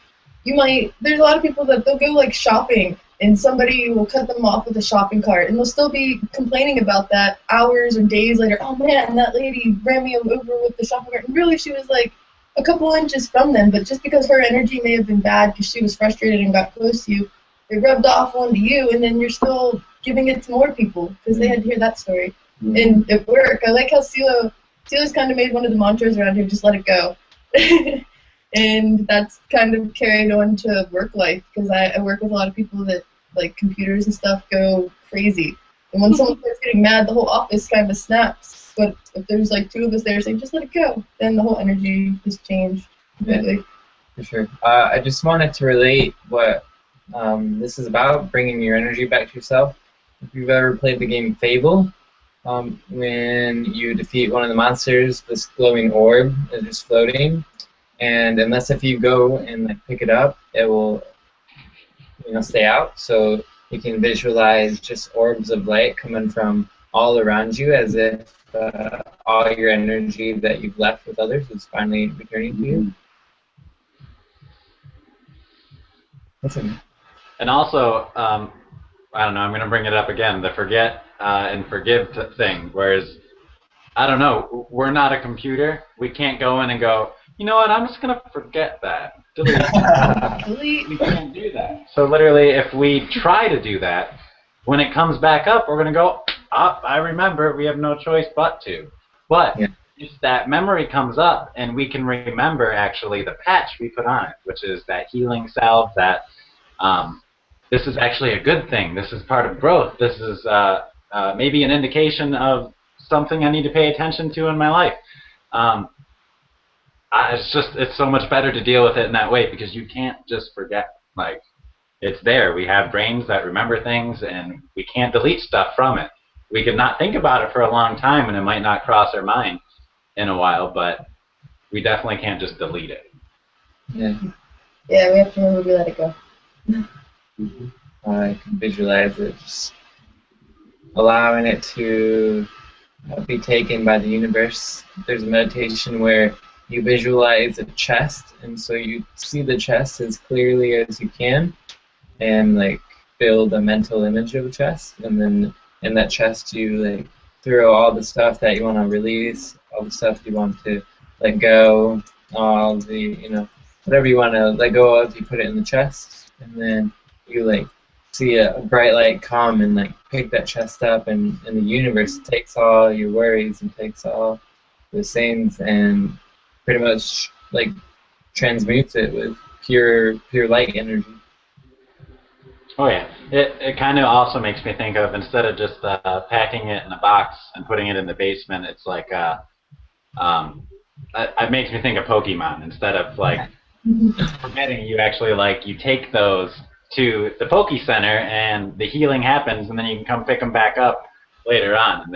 there's a lot of people that they'll go like shopping and somebody will cut them off with a shopping cart and they'll still be complaining about that hours or days later. Oh man, that lady ran me over with the shopping cart. And really she was like a couple inches from them, but just because her energy may have been bad because she was frustrated and got close to you, it rubbed off onto you, and then you're still giving it to more people because they had to hear that story. And at work, I like how Sila's kind of made one of the mantras around here, just let it go. And that's kind of carried on to work life because I work with a lot of people that like computers and stuff go crazy. And when someone starts getting mad, the whole office kind of snaps. But if there's like two of us there saying, just let it go, then the whole energy just changed completely. For sure. I just wanted to relate what this is about, bringing your energy back to yourself. If you've ever played the game Fable, when you defeat one of the monsters, this glowing orb is just floating. And unless if you go and like pick it up, it will, stay out. So you can visualize just orbs of light coming from all around you, as if all your energy that you've left with others is finally returning to you. Listen. And also, I don't know, I'm going to bring it up again, the forget and forgive thing. Whereas, I don't know, we're not a computer. We can't go in and go, you know what, I'm just going to forget that. Delete. We can't do that. So literally, if we try to do that, when it comes back up, we're going to go, I remember, we have no choice but to. But if that memory comes up and we can remember actually the patch we put on it, which is that healing salve, that this is actually a good thing. This is part of growth. This is maybe an indication of something I need to pay attention to in my life. It's so much better to deal with it in that way because you can't just forget. Like, it's there. We have brains that remember things, and we can't delete stuff from it. We could not think about it for a long time, and it might not cross our mind in a while, but we definitely can't just delete it. Yeah. Yeah, we have to remember to let it go. I can visualize it, just allowing it to be taken by the universe. There's a meditation where you visualize a chest, and so you see the chest as clearly as you can, and like build a mental image of the chest, and then in that chest you like throw all the stuff that you want to release, all the stuff you want to let go, all the whatever you want to let go of, you put it in the chest, and then you like see a bright light come and like pick that chest up, and the universe takes all your worries and takes all the sins and pretty much like transmutes it with pure light energy. Oh yeah, it kind of also makes me think of, instead of just packing it in a box and putting it in the basement, it's like it makes me think of Pokemon. Instead of like forgetting, you actually like you take those to the Poke Center and the healing happens, and then you can come pick them back up later on, and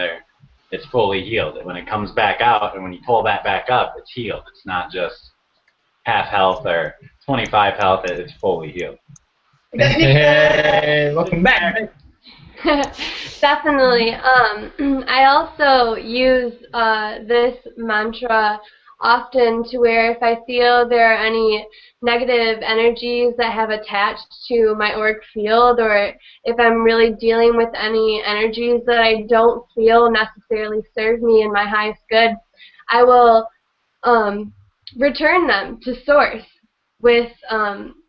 it's fully healed. And when it comes back out, and when you pull that back up, it's healed. It's not just half health or 25 health. It's fully healed. Hey, welcome back. Definitely. I also use this mantra often to where if I feel there are any negative energies that have attached to my auric field, or if I'm really dealing with any energies that I don't feel necessarily serve me in my highest good, I will return them to Source with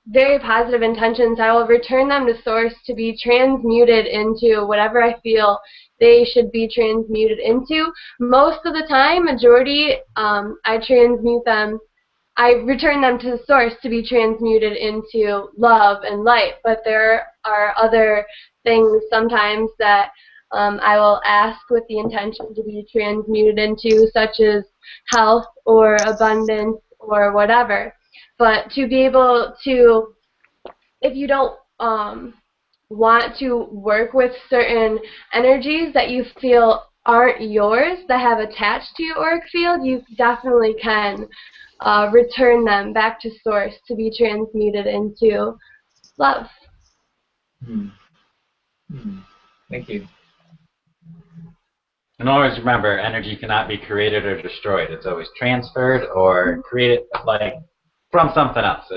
very positive intentions. I will return them to Source to be transmuted into whatever I feel they should be transmuted into. Most of the time, majority, I return them to the Source to be transmuted into love and light. But there are other things sometimes that I will ask with the intention to be transmuted into, such as health or abundance or whatever. But to be able to, if you don't want to work with certain energies that you feel aren't yours, that have attached to your auric field, you definitely can return them back to Source to be transmuted into love. Thank you. And always remember, energy cannot be created or destroyed. It's always transferred or created, like, from something else.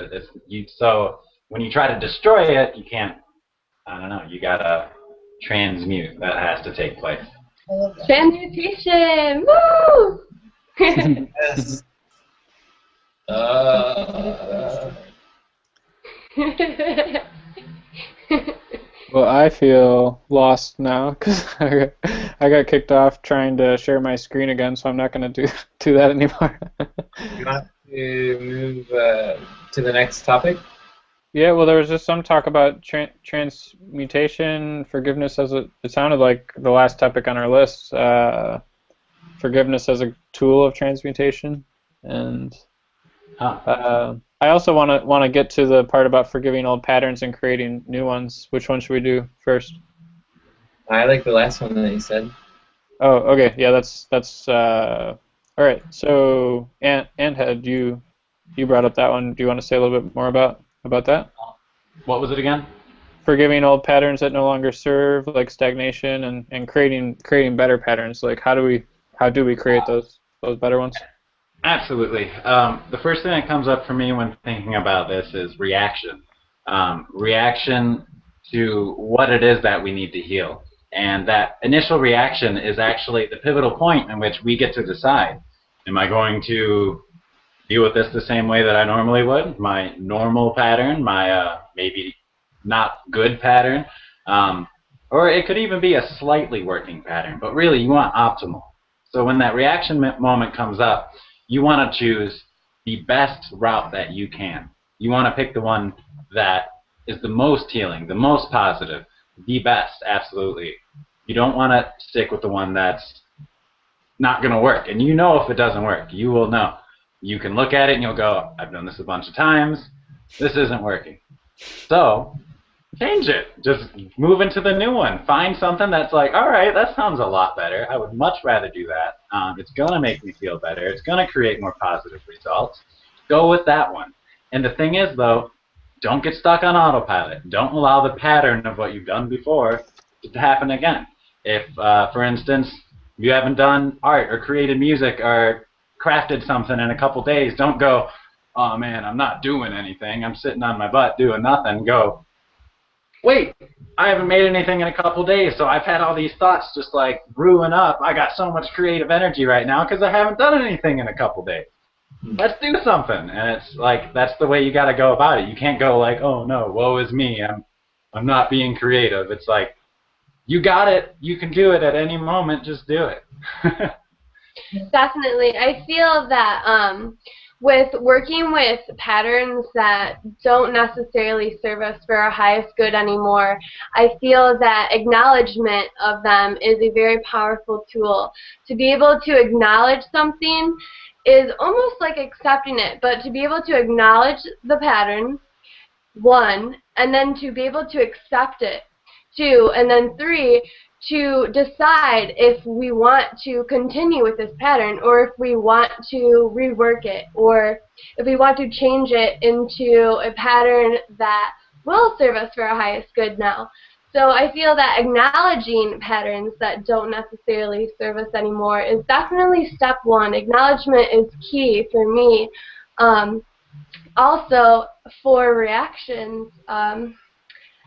So when you try to destroy it, you can't, I don't know, you gotta transmute. That has to take place. Transmutation! Woo! Yes. Well, I feel lost now because I got kicked off trying to share my screen again, so I'm not going to do that anymore. You want to move to the next topic? Yeah, well, there was just some talk about transmutation, forgiveness as it sounded like the last topic on our list, forgiveness as a tool of transmutation, and I also want to get to the part about forgiving old patterns and creating new ones. Which one should we do first? I like the last one that you said. Oh, okay, yeah, that's all right. So, Anthead, you brought up that one. Do you want to say a little bit more about that? What was it again? Forgiving old patterns that no longer serve, like stagnation, and creating better patterns. Like how do we create those better ones? Absolutely. The first thing that comes up for me when thinking about this is reaction. Reaction to what it is that we need to heal. And that initial reaction is actually the pivotal point in which we get to decide, am I going to deal with this the same way that I normally would? My normal pattern, my maybe not good pattern, or it could even be a slightly working pattern, but really you want optimal. So when that reaction moment comes up, you want to choose the best route that you can. You want to pick the one that is the most healing, the most positive, the best, absolutely. You don't want to stick with the one that's not going to work. And you know if it doesn't work. You will know. You can look at it and you'll go, I've done this a bunch of times. This isn't working. So change it. Just move into the new one. Find something that's like, all right, that sounds a lot better. I would much rather do that. It's going to make me feel better. It's going to create more positive results. Go with that one. And the thing is, though, don't get stuck on autopilot. Don't allow the pattern of what you've done before to happen again. If, for instance, you haven't done art or created music or crafted something in a couple days, don't go, oh, man, I'm not doing anything. I'm sitting on my butt doing nothing. Go, wait, I haven't made anything in a couple days, so I've had all these thoughts just like brewing up. I got so much creative energy right now because I haven't done anything in a couple days. let's do something. And it's like, that's the way you got to go about it. You can't go like, oh no, woe is me, I'm not being creative. It's like, you got it, you can do it at any moment, just do it. Definitely. I feel that with working with patterns that don't necessarily serve us for our highest good anymore, I feel that acknowledgement of them is a very powerful tool. To be able to acknowledge something is almost like accepting it, but to be able to acknowledge the pattern, one, and then to be able to accept it, two, and then three, to decide if we want to continue with this pattern or if we want to rework it or if we want to change it into a pattern that will serve us for our highest good now. So I feel that acknowledging patterns that don't necessarily serve us anymore is definitely step one. Acknowledgement is key for me. Also, for reactions,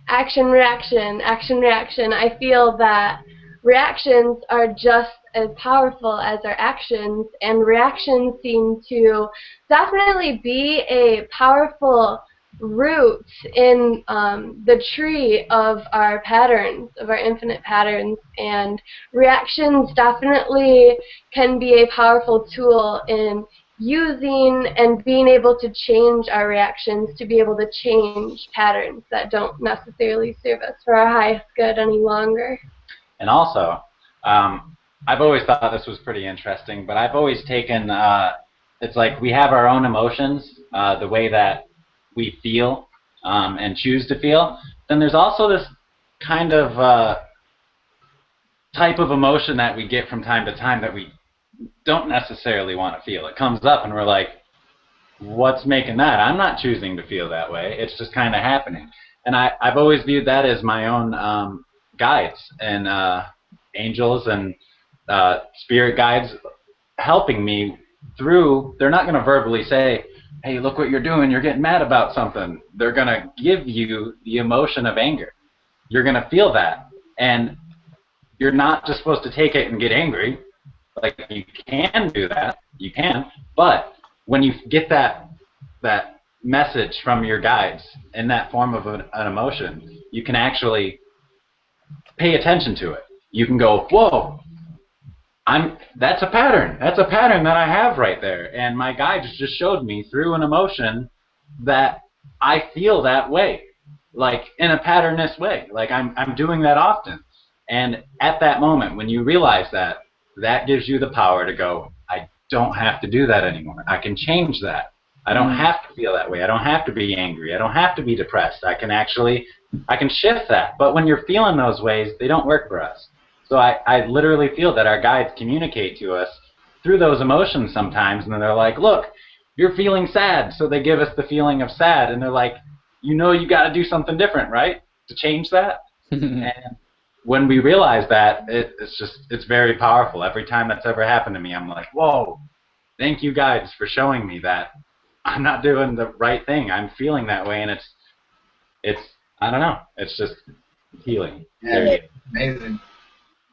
action, reaction, action, reaction. I feel that reactions are just as powerful as our actions, and reactions seem to definitely be a powerful root in the tree of our patterns, of our infinite patterns, and reactions definitely can be a powerful tool in using and being able to change our reactions to be able to change patterns that don't necessarily serve us for our highest good any longer. And also, I've always thought this was pretty interesting, but I've always taken, it's like we have our own emotions, the way that we feel and choose to feel. Then there's also this kind of type of emotion that we get from time to time that we don't necessarily want to feel. It comes up and we're like, what's making that? I'm not choosing to feel that way. It's just kind of happening. And I've always viewed that as my own guides and angels and spirit guides helping me through. They're not going to verbally say, hey, look what you're doing, you're getting mad about something. They're going to give you the emotion of anger. You're going to feel that. And you're not just supposed to take it and get angry. Like, you can do that, you can, but when you get that message from your guides in that form of an emotion, you can actually pay attention to it. You can go, whoa, that's a pattern. That's a pattern that I have right there, and my guides just showed me through an emotion that I feel that way, like in a patternist way. Like I'm doing that often, and at that moment when you realize that, that gives you the power to go, I don't have to do that anymore. I can change that. I don't have to feel that way. I don't have to be angry. I don't have to be depressed. I can shift that. But when you're feeling those ways, they don't work for us. So I literally feel that our guides communicate to us through those emotions sometimes, and then they're like, look, you're feeling sad. So they give us the feeling of sad, and they're like, you got to do something different, right, to change that? And when we realize that, it's very powerful. Every time that's ever happened to me, I'm like, whoa, thank you guys for showing me that I'm not doing the right thing. I'm feeling that way, and it's I don't know. It's just healing. Yeah, amazing.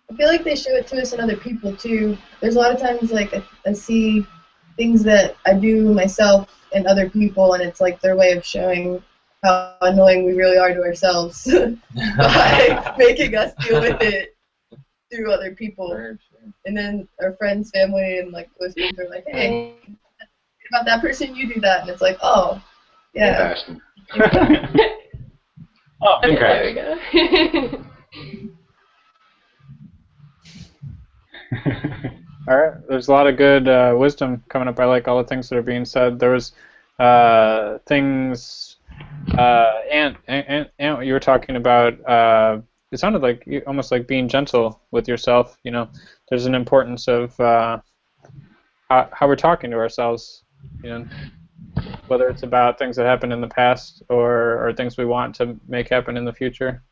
I feel like they show it to us in other people too. There's a lot of times like I see things that I do myself in other people, and it's like their way of showing how annoying we really are to ourselves by making us deal with it through other people. Sure. And then our friends, family, and like close friends are like, hey, about that person, you do that, and it's like, oh, yeah. Oh, Okay, there we go. All right, there's a lot of good wisdom coming up. I like all the things that are being said. There was things, and what you were talking about. It sounded like almost like being gentle with yourself. You know, there's an importance of how we're talking to ourselves. You know, whether it's about things that happened in the past or things we want to make happen in the future.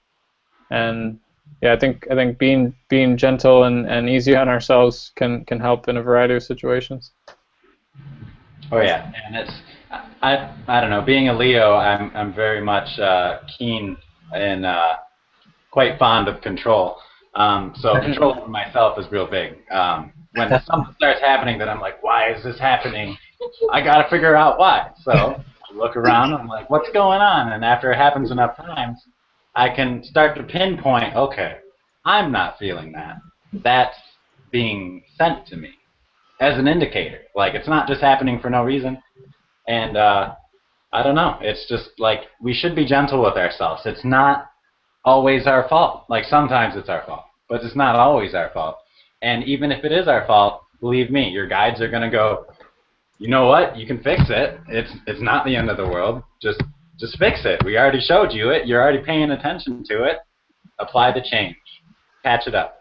And yeah, I think being gentle and easy on ourselves can help in a variety of situations. Oh yeah, and it's I don't know. Being a Leo, I'm very much keen and quite fond of control. So control over myself is real big. When something starts happening that I'm like, why is this happening? I got to figure out why. So I look around, I'm like, what's going on? And after it happens enough times, I can start to pinpoint, okay, I'm not feeling that. That's being sent to me as an indicator. Like, it's not just happening for no reason. And I don't know. It's just like we should be gentle with ourselves. It's not always our fault. Like, sometimes it's our fault, but it's not always our fault. And even if it is our fault, believe me, your guides are going to go, you know what? You can fix it. It's not the end of the world. Just fix it. We already showed you it. You're already paying attention to it. Apply the change. Patch it up.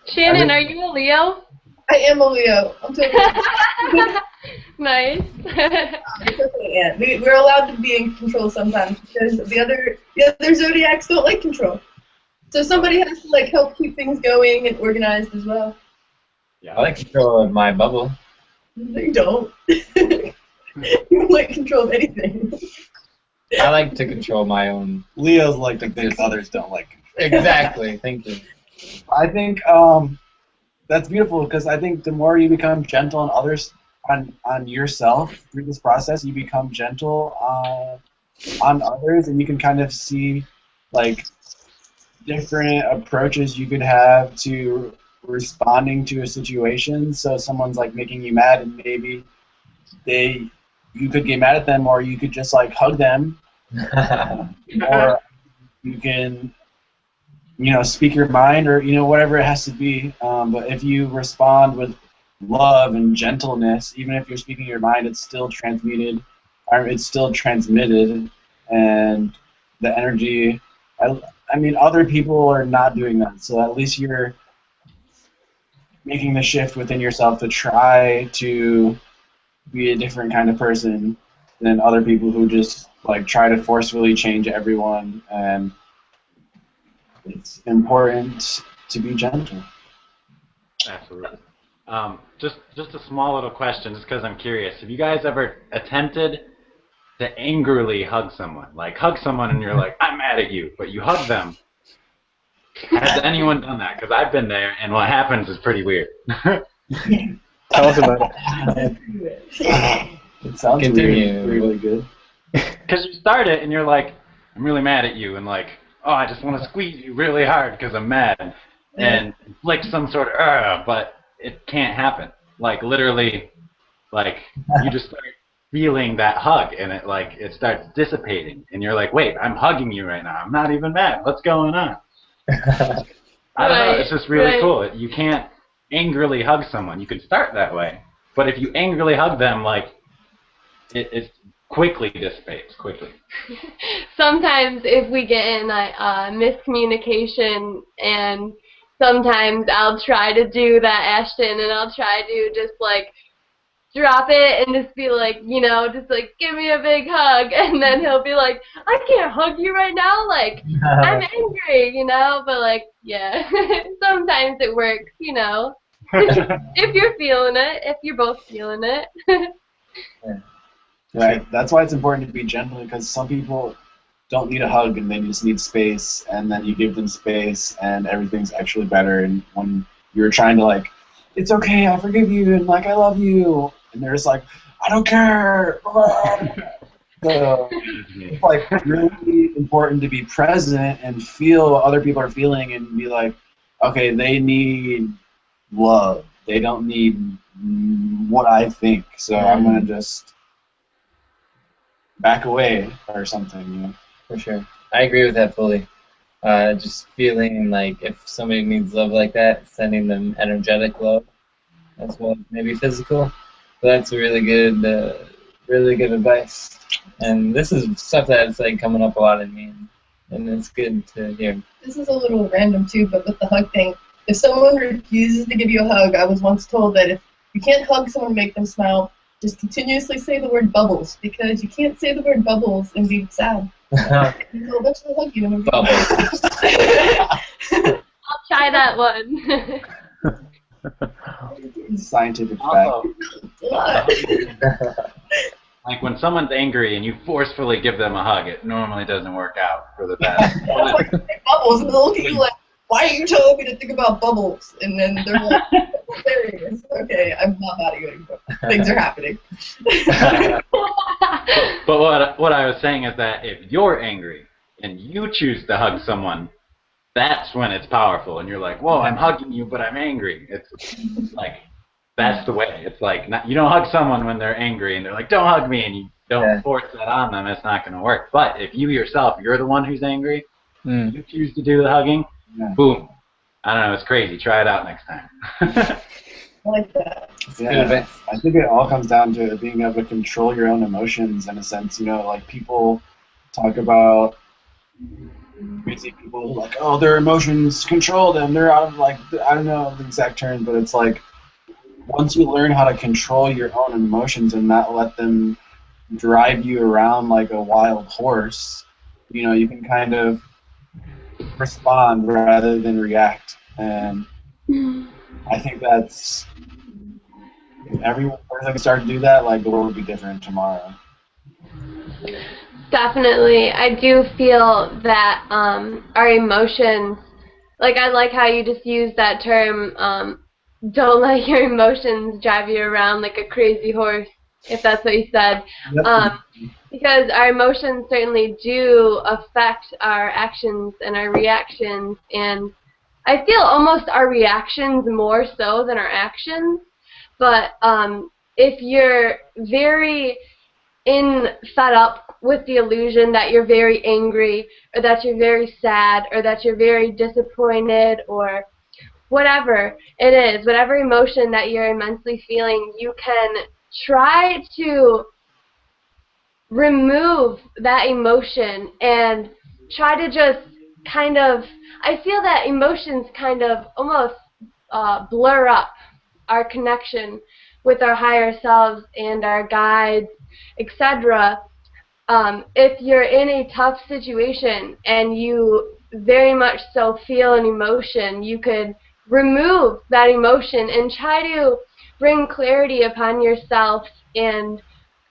Shannon, are you a Leo? I am a Leo. I'm totally. Nice. I definitely am. We're allowed to be in control sometimes because the other zodiacs don't like control. So somebody has to like help keep things going and organized as well. Yeah. I like control of my bubble. No, you don't. You don't like control of anything. I like to control my own. Leos like to think others don't like control. Exactly. Thank you. I think that's beautiful because I think the more you become gentle on others, on yourself through this process, you become gentle on others, and you can kind of see like different approaches you could have to responding to a situation. So someone's like making you mad, and maybe you could get mad at them, or you could just like hug them, or you can speak your mind, or whatever it has to be. But if you respond with love and gentleness, even if you're speaking your mind, it's still transmitted, and the energy. I mean, other people are not doing that, so at least you're making the shift within yourself to try to be a different kind of person than other people who just like try to forcefully change everyone. And it's important to be gentle. Absolutely. Just a small little question, just because I'm curious. Have you guys ever attempted to angrily hug someone? Like, hug someone and you're like, I'm mad at you, but you hug them. Has anyone done that? Because I've been there, and what happens is pretty weird. Tell us about it. It sounds really good. Because you start it, and you're like, I'm really mad at you, and like, oh, I just want to squeeze you really hard because I'm mad, and inflict some sort of, but it can't happen. Like, literally, like, you just start feeling that hug, and it starts dissipating, and you're like, wait, I'm hugging you right now. I'm not even mad. What's going on? I don't know. It's just really cool. You can't angrily hug someone. You can start that way, but if you angrily hug them, like, it quickly dissipates, quickly. Sometimes if we get in miscommunication, and sometimes I'll try to do that, Ashton, and I'll try to just like drop it and just be like, just like give me a big hug, and then he'll be like, I can't hug you right now, like I'm angry, but like, yeah, sometimes it works, if you're feeling it, if you're both feeling it. Right. That's why it's important to be gentle, because some people don't need a hug and they just need space, and then you give them space and everything's actually better. And when you're trying to like, it's okay, I forgive you, and like I love you, and they're just like, I don't care. So it's like really important to be present and feel what other people are feeling, and be like, okay, they need love. They don't need what I think. So I'm gonna just back away or something. For sure. I agree with that fully. Just feeling like if somebody needs love like that, sending them energetic love as well as maybe physical. So that's really good advice. And this is stuff that's like coming up a lot in me, and it's good to hear. This is a little random too, but with the hug thing, if someone refuses to give you a hug, I was once told that if you can't hug someone and make them smile, just continuously say the word bubbles, because you can't say the word bubbles and be sad. They'll eventually hug you and Bubbles. I'll try that one. Scientific fact. Also, like when someone's angry and you forcefully give them a hug, it normally doesn't work out for the best. Bubbles, and they'll look at you like, why are you telling me to think about bubbles? And then they're like, There he is. Okay, I'm not mad at you anymore. Things are happening. But what I was saying is that if you're angry and you choose to hug someone, that's when it's powerful. And you're like, whoa, I'm hugging you, but I'm angry. It's like, that's the way. It's like, you don't hug someone when they're angry and they're like, don't hug me, and you don't force that on them. It's not going to work. But if you yourself, you're the one who's angry, you choose to do the hugging, boom. I don't know, it's crazy. Try it out next time. I like that. Yeah, I think it all comes down to being able to control your own emotions in a sense. You know, like people talk about crazy people who like, oh, their emotions control them. They're out of like, I don't know the exact term, but it's like once you learn how to control your own emotions and not let them drive you around like a wild horse, you know, you can kind of respond rather than react. And I think that's, if every person could start to do that, like the world would be different tomorrow. Definitely. I do feel that our emotions, like I like how you just used that term, don't let your emotions drive you around like a crazy horse, if that's what you said. Because our emotions certainly do affect our actions and our reactions, and I feel almost our reactions more so than our actions. But if you're very fed up with the illusion that you're very angry, or that you're very sad, or that you're very disappointed, or whatever it is, whatever emotion that you're immensely feeling, you can try to remove that emotion and try to just kind of, I feel that emotions kind of almost blur up our connection with our higher selves and our guides, etc. If you're in a tough situation and you very much so feel an emotion, you could remove that emotion and try to bring clarity upon yourself and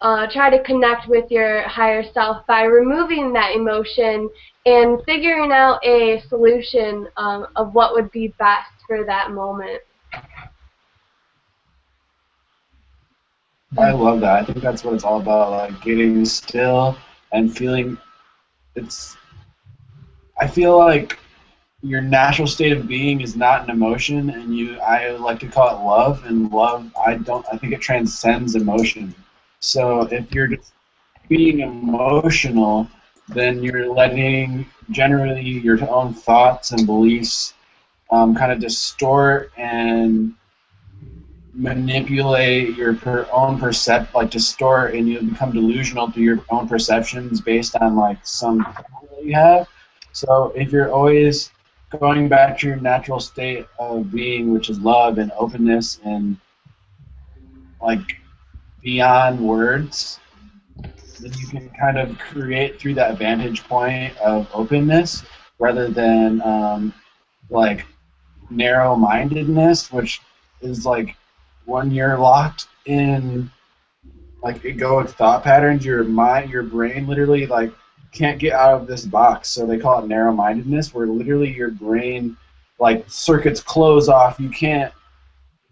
try to connect with your higher self by removing that emotion and figuring out a solution of what would be best for that moment. I love that. I think that's what it's all about, like getting still and feeling. I feel like your natural state of being is not an emotion, and I like to call it love, and love, I think it transcends emotion. So if you're just being emotional, then you're letting generally your own thoughts and beliefs kind of distort and manipulate your own distort, and you become delusional through your own perceptions based on like some thought that you have. So if you're always going back to your natural state of being, which is love and openness and like beyond words, then you can kind of create through that vantage point of openness rather than like narrow-mindedness, which is like when you're locked in like egoic thought patterns, your brain literally like can't get out of this box. So they call it narrow-mindedness, where literally your brain like circuits close off.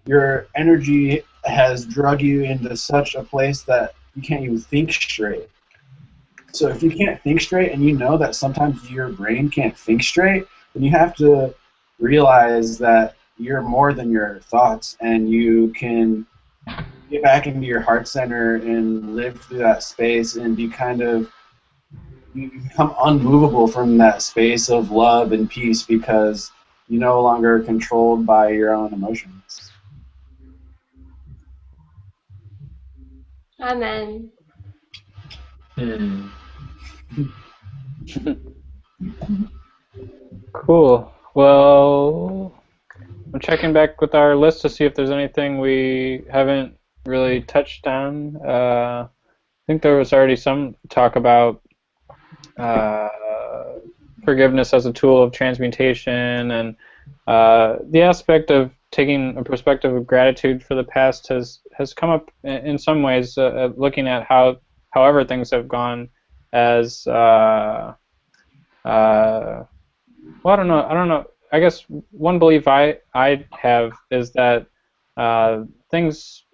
Your energy has drug you into such a place that you can't even think straight. So if you can't think straight, and you know that sometimes your brain can't think straight, then you have to realize that you're more than your thoughts, and you can get back into your heart center and live through that space and you become unmovable from that space of love and peace because you're no longer controlled by your own emotions. Amen. Cool. Well, I'm checking back with our list to see if there's anything we haven't really touched on. I think there was already some talk about forgiveness as a tool of transmutation, and the aspect of taking a perspective of gratitude for the past has come up in some ways, looking at however things have gone as well, I don't know. I guess one belief I have is that things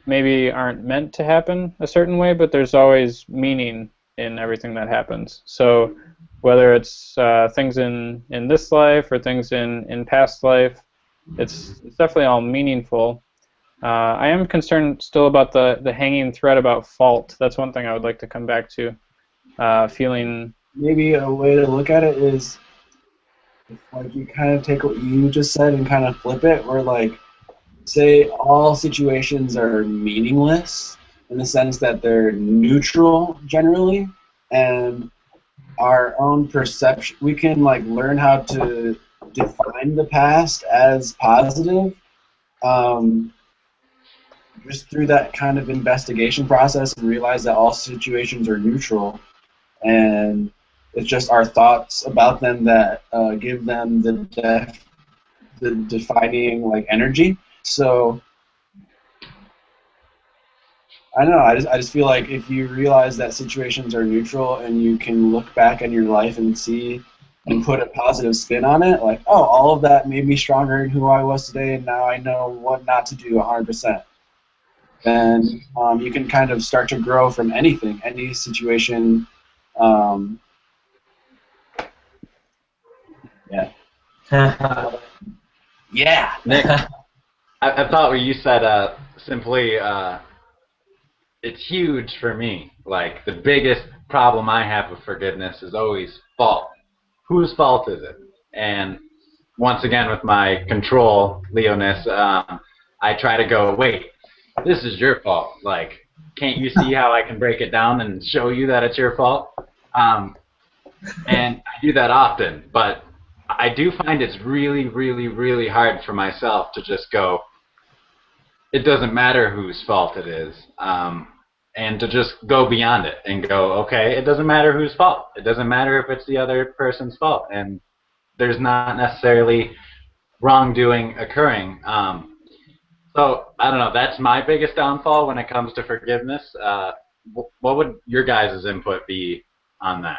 maybe aren't meant to happen a certain way, but there's always meaning in everything that happens. So whether it's things in this life or things in past life, it's definitely all meaningful. I am concerned still about the hanging thread about fault. That's one thing I would like to come back to. Feeling Maybe a way to look at it is, like, you kind of take what you just said and kind of flip it, where, like, say all situations are meaningless in the sense that they're neutral generally, and our own perception, we can, like, learn how to define the past as positive, just through that kind of investigation process, and realize that all situations are neutral, and it's just our thoughts about them that give them the defining, like, energy. So I don't know. I just feel like if you realize that situations are neutral and you can look back on your life and see and put a positive spin on it, like, oh, all of that made me stronger in who I was today, and now I know what not to do 100%. Then you can kind of start to grow from anything, any situation. Yeah. Yeah. Nick, I thought what you said simply, it's huge for me. Like, the biggest problem I have with forgiveness is always fault. Whose fault is it? And once again, with my control, Leoness, I try to go, wait, this is your fault. Like, can't you see how I can break it down and show you that it's your fault? And I do that often, but I do find it's really, really, really hard for myself to just go, it doesn't matter whose fault it is, and to just go beyond it and go, okay, it doesn't matter whose fault. It doesn't matter if it's the other person's fault, and there's not necessarily wrongdoing occurring. So, I don't know, that's my biggest downfall when it comes to forgiveness. What would your guys' input be on that?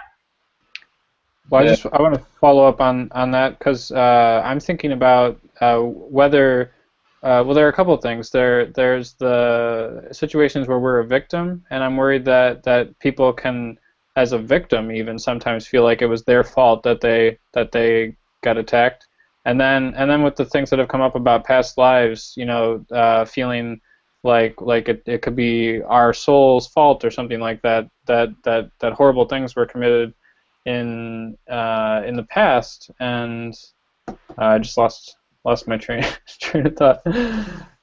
Well, I want to follow up on that because I'm thinking about whether well, there are a couple of things. There's the situations where we're a victim, and I'm worried that people can, as a victim, even sometimes feel like it was their fault that they got attacked. And then with the things that have come up about past lives, you know, feeling like it could be our soul's fault or something like that. That horrible things were committed in the past, and I just lost my train of thought.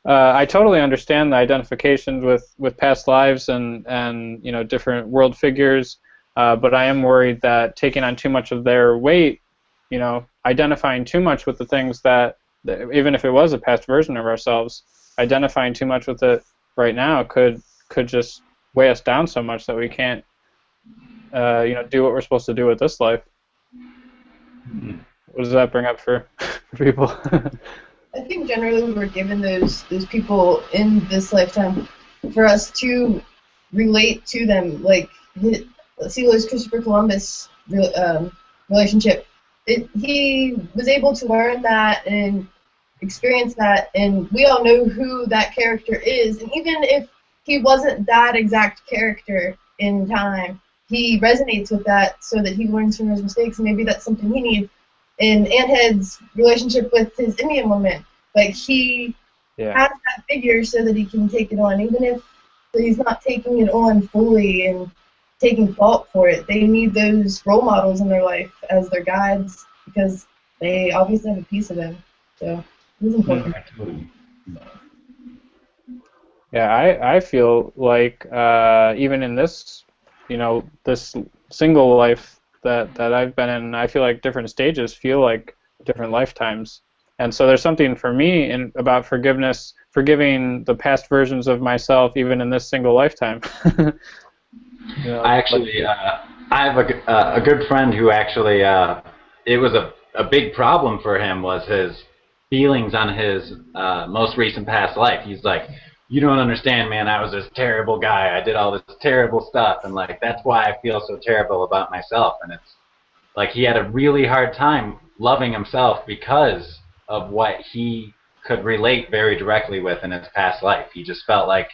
I totally understand the identifications with past lives and you know, different world figures, but I am worried that taking on too much of their weight, you know, identifying too much with the things that even if it was a past version of ourselves, identifying too much with it right now could just weigh us down so much that we can't you know, do what we're supposed to do with this life. What does that bring up for people? I think generally we're given those people in this lifetime for us to relate to them. Like Celo's Christopher Columbus relationship, he was able to learn that and experience that, and we all know who that character is. And even if he wasn't that exact character in time, he resonates with that so that he learns from his mistakes, and maybe that's something he needs. In Anthead's relationship with his Indian woman, like, he has that figure so that he can take it on, even if he's not taking it on fully and taking fault for it. They need those role models in their life as their guides because they obviously have a piece of them. So it's important. Yeah, I feel like even in this, you know, this single life that I've been in, I feel like different stages feel like different lifetimes. And so there's something for me about forgiveness, forgiving the past versions of myself even in this single lifetime. You know, I actually, I have a good friend who actually, it was a big problem for him was his feelings on his most recent past life. He's like, you don't understand, man, I was this terrible guy. I did all this terrible stuff, and like that's why I feel so terrible about myself. And it's like he had a really hard time loving himself because of what he could relate very directly with in his past life. He just felt like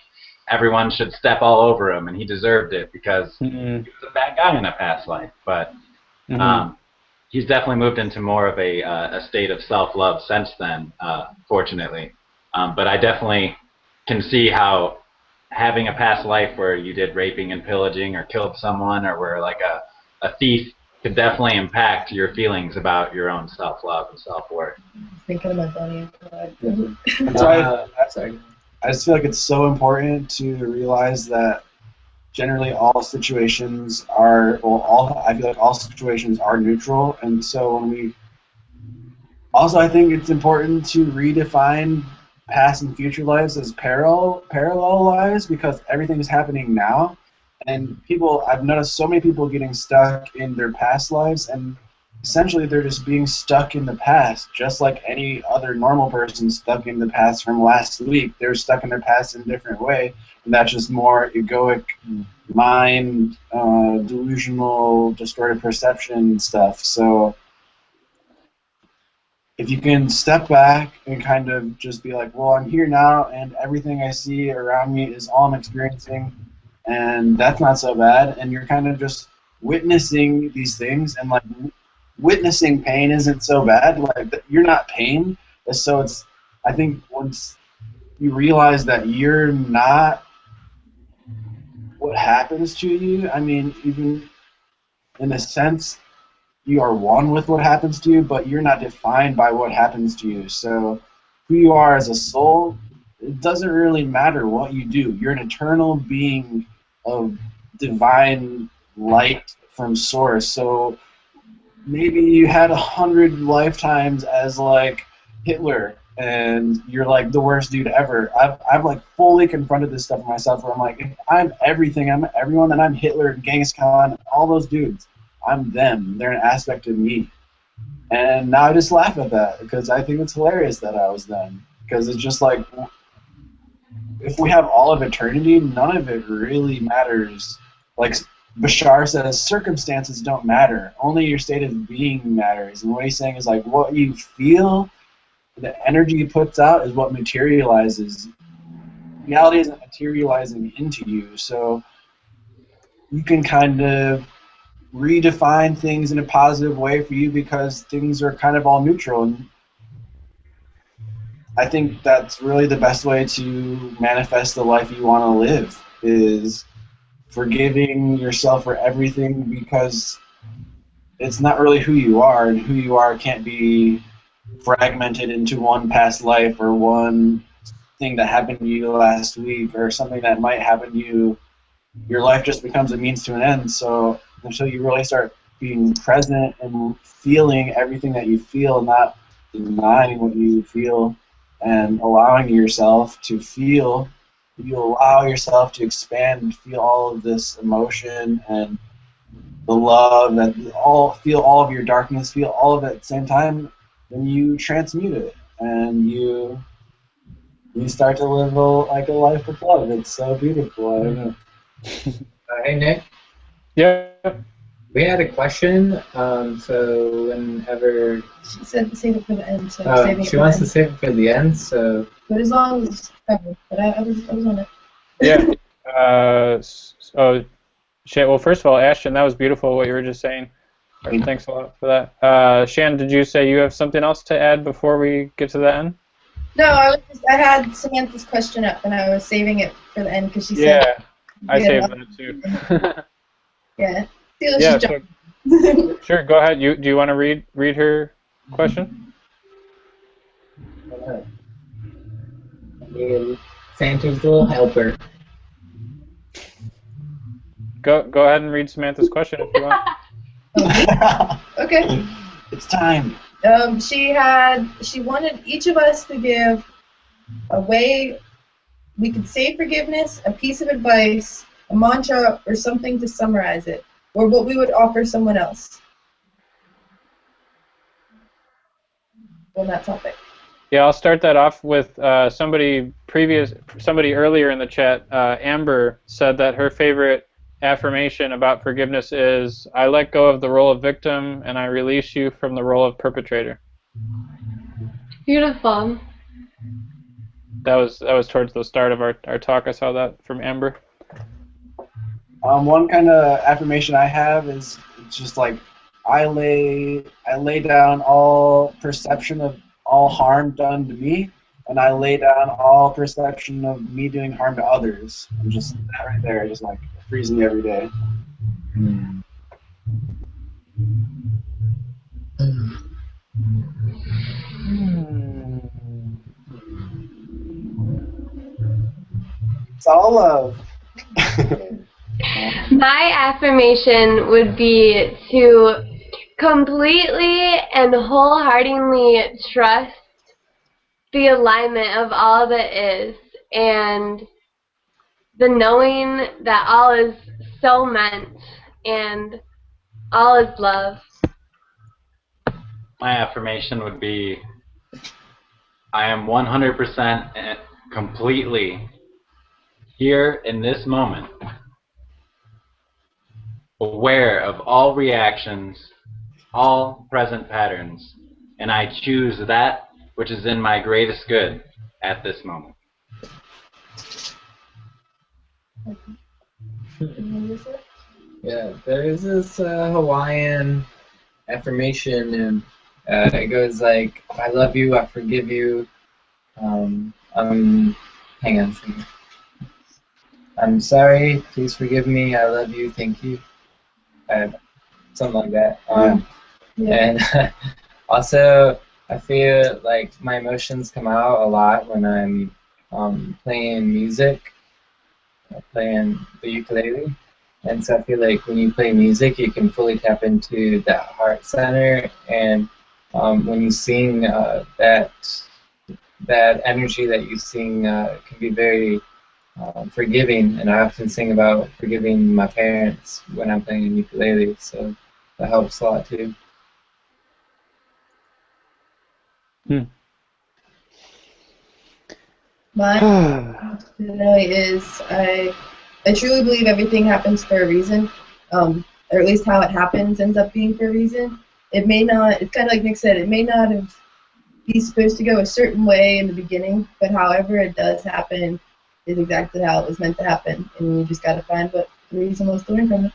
everyone should step all over him, and he deserved it because he was a bad guy in a past life. But he's definitely moved into more of a state of self-love since then, fortunately. But I definitely can see how having a past life where you did raping and pillaging or killed someone or were like a thief could definitely impact your feelings about your own self-love and self-worth. Thinking about Bonnie. Sorry. I just feel like it's so important to realize that generally all situations are, I feel like all situations are neutral, and so when we, also I think it's important to redefine past and future lives as parallel lives, because everything is happening now, and I've noticed so many people getting stuck in their past lives, and essentially they're just being stuck in the past, just like any other normal person stuck in the past from last week. They're stuck in their past in a different way, and that's just more egoic mind, delusional, distorted perception stuff. So if you can step back and kind of just be like, well, I'm here now, and everything I see around me is all I'm experiencing, and that's not so bad, and you're kind of just witnessing these things, and like witnessing pain isn't so bad. Like, you're not pain, so it's, I think once you realize that you're not what happens to you, I mean, even in a sense, you are one with what happens to you, but you're not defined by what happens to you. So who you are as a soul, it doesn't really matter what you do. You're an eternal being of divine light from source. So maybe you had 100 lifetimes as like Hitler, and you're like the worst dude ever. I've like fully confronted this stuff myself, where I'm like, if I'm everything, I'm everyone, then I'm Hitler, Genghis Khan, all those dudes. I'm them. They're an aspect of me. And now I just laugh at that because I think it's hilarious that I was them. Because it's just like, if we have all of eternity, none of it really matters. Like Bashar says, circumstances don't matter. Only your state of being matters. And what he's saying is like, what you feel, the energy you puts out is what materializes. Reality isn't materializing into you. So you can kind of redefine things in a positive way for you because things are kind of all neutral. And I think that's really the best way to manifest the life you want to live, is forgiving yourself for everything, because it's not really who you are, and who you are can't be fragmented into one past life or one thing that happened to you last week or something that might happen to you. Your life just becomes a means to an end. So until you really start being present and feeling everything that you feel, not denying what you feel, and allowing yourself to feel, you allow yourself to expand and feel all of this emotion and the love, and feel all of your darkness, feel all of it at the same time, then you transmute it, and you start to live like a life of love. It's so beautiful. I don't know. Hey, Nick. Yeah. We had a question, so whenever... She said save it for the end, so Oh, saving it she for wants the to save it for the end, so... But as long as covered. But I was on it. Yeah. Well, first of all, Ashton, that was beautiful what you were just saying. Thanks a lot for that. Shan, did you say you have something else to add before we get to the end? No, I had Samantha's question up, and I was saving it for the end because she said. Yeah, I saved that too. Yeah. Yeah, so, sure, go ahead. Do you want to read her question? Santa's little helper. Go ahead and read Samantha's question if you want. Okay. It's time. She wanted each of us to give a way we could say forgiveness, a piece of advice, a mantra, or something to summarize it, or what we would offer someone else on that topic. Yeah, I'll start that off with somebody earlier in the chat. Amber said that her favorite affirmation about forgiveness is, "I let go of the role of victim and I release you from the role of perpetrator." Beautiful. That was towards the start of our talk. I saw that from Amber. One kind of affirmation I have is just like I lay down all perception of all harm done to me, and I lay down all perception of me doing harm to others. And just that right there, just like frees me every day. It's all love. My affirmation would be to completely and wholeheartedly trust the alignment of all that is, and the knowing that all is so meant and all is love. My affirmation would be, I am 100% and completely here in this moment, aware of all reactions, all present patterns, and I choose that which is in my greatest good at this moment. Yeah, there is this Hawaiian affirmation, and it goes like, "I love you, I forgive you." Hang on a second. I'm sorry, please forgive me. I love you, thank you. Something like that. And also, I feel like my emotions come out a lot when I'm playing music, playing the ukulele. And so I feel like when you play music, you can fully tap into that heart center. And when you sing, that energy that you sing can be very forgiving. And I often sing about forgiving my parents when I'm playing ukulele. So that helps a lot too. Mine today is I truly believe everything happens for a reason, or at least how it happens ends up being for a reason. It may not. It's kind of like Nick said. It may not have be supposed to go a certain way in the beginning, but however it does happen is exactly how it was meant to happen, and you just got to find what the reason was to learn from it.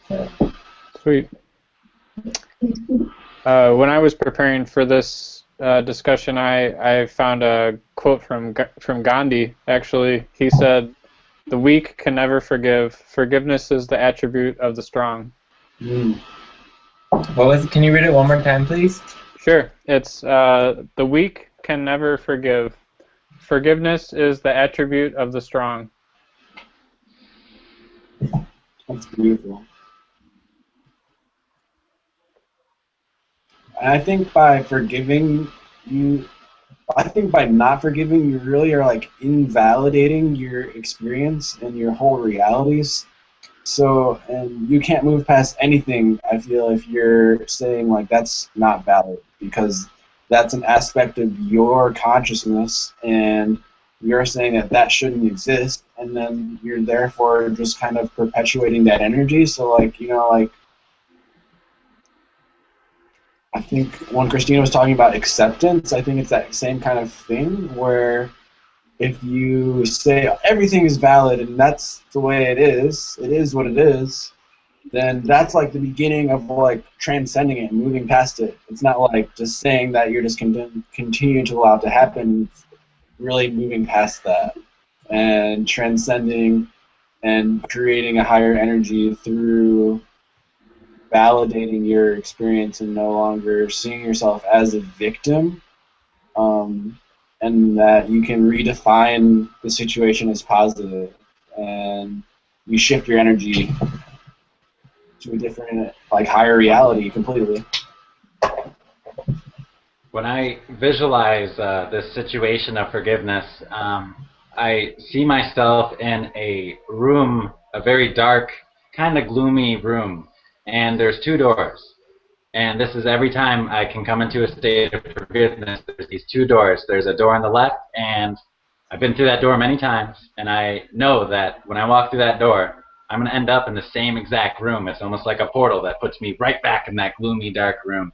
So. Sweet. When I was preparing for this discussion, I found a quote from Gandhi. Actually, he said, "The weak can never forgive. Forgiveness is the attribute of the strong." What was it? Can you read it one more time, please? Sure. It's the weak can never forgive. Forgiveness is the attribute of the strong. That's beautiful. And I think by forgiving you, I think by not forgiving, you really are like invalidating your experience and your whole realities. So, and you can't move past anything, I feel, if you're saying like that's not valid, because that's an aspect of your consciousness, and you're saying that that shouldn't exist, and then you're therefore just kind of perpetuating that energy. So, like, you know, like, I think when Christina was talking about acceptance, I think it's that same kind of thing where if you say everything is valid and that's the way it is what it is, then that's like the beginning of like transcending it and moving past it. It's not like just saying that you're just continuing to allow it to happen. It's really moving past that and transcending and creating a higher energy through validating your experience and no longer seeing yourself as a victim, and that you can redefine the situation as positive, and you shift your energy to a different, like, higher reality completely. When I visualize this situation of forgiveness, I see myself in a room, a very dark, kind of gloomy room, and there's two doors. And this is every time I can come into a state of forgiveness, there's these two doors. There's a door on the left, and I've been through that door many times, and I know that when I walk through that door, I'm going to end up in the same exact room. It's almost like a portal that puts me right back in that gloomy, dark room.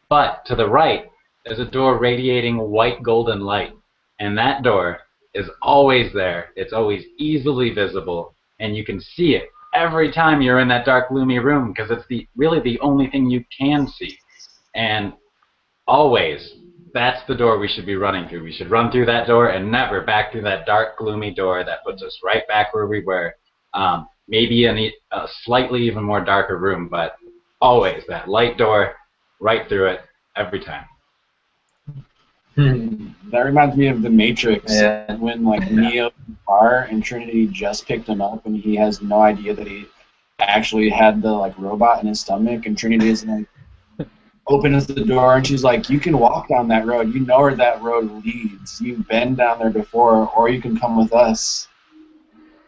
But to the right, There's a door radiating white golden light, and that door is always there. It's always easily visible, and you can see it every time you're in that dark, gloomy room because it's really the only thing you can see. And always, that's the door we should be running through. We should run through that door and never back through that dark, gloomy door that puts us right back where we were. Maybe in a slightly even more darker room, but always that light door, right through it, every time. That reminds me of The Matrix, Yeah. when like Neo's in the car and Trinity just picked him up, and he has no idea that he actually had the like robot in his stomach, and Trinity is like opens the door and she's like, "You can walk down that road. You know where that road leads. You've been down there before, or you can come with us."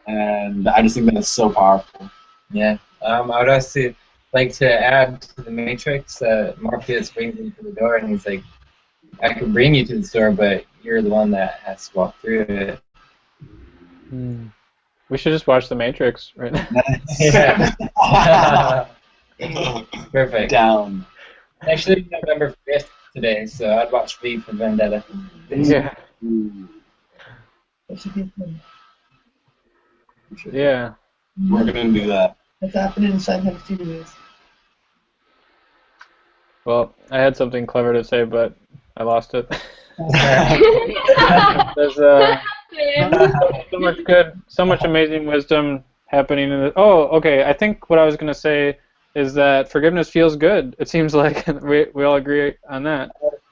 And I just think that's so powerful. Yeah. I would also like to add to the Matrix. Morpheus brings him to the door, and he's like, "I could bring you to the store, but you're the one that has to walk through it." We should just watch The Matrix right now. Yeah. Perfect. Down. Actually, November 5th today, so I'd watch V for Vendetta. Yeah. That should be fun. Yeah. We're gonna do that. What's happening in Shanghai Studios? Well, I had something clever to say, but I lost it. There's so much amazing wisdom happening in it. Oh, okay. I think what I was going to say is that forgiveness feels good. It seems like we all agree on that.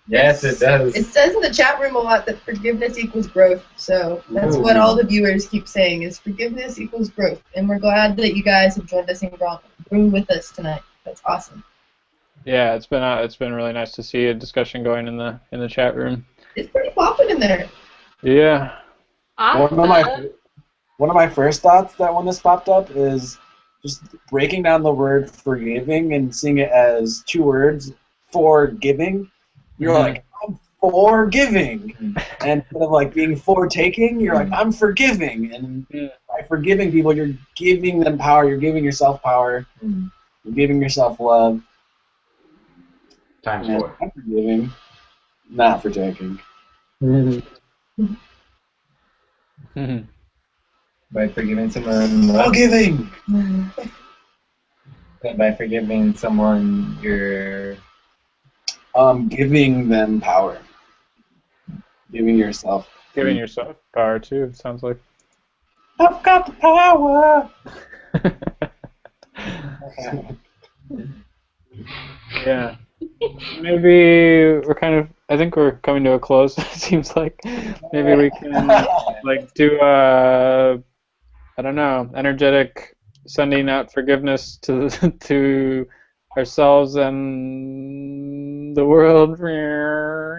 Yes, it does. It says in the chat room a lot that forgiveness equals growth, so that's what all the viewers keep saying is forgiveness equals growth, and we're glad that you guys have joined us in room with us tonight. That's awesome. Yeah, it's been really nice to see a discussion going in the chat room. It's pretty popping in there. Yeah. Awesome. One of my first thoughts that when this popped up is just breaking down the word forgiving and seeing it as two words, forgiving. You're like, I'm forgiving. And instead of like being foretaking, you're like, I'm forgiving. And by forgiving people, you're giving them power. You're giving yourself power. You're giving yourself love. Times And 4. I'm forgiving, not for taking. By forgiving someone, Forgiving. by forgiving someone, you're Giving them power. Giving yourself. Giving yourself power too, it sounds like. I've got the power. Yeah. Maybe I think we're coming to a close, it seems like. Maybe we can like do I don't know, energetic sending out forgiveness to ourselves and the world. We're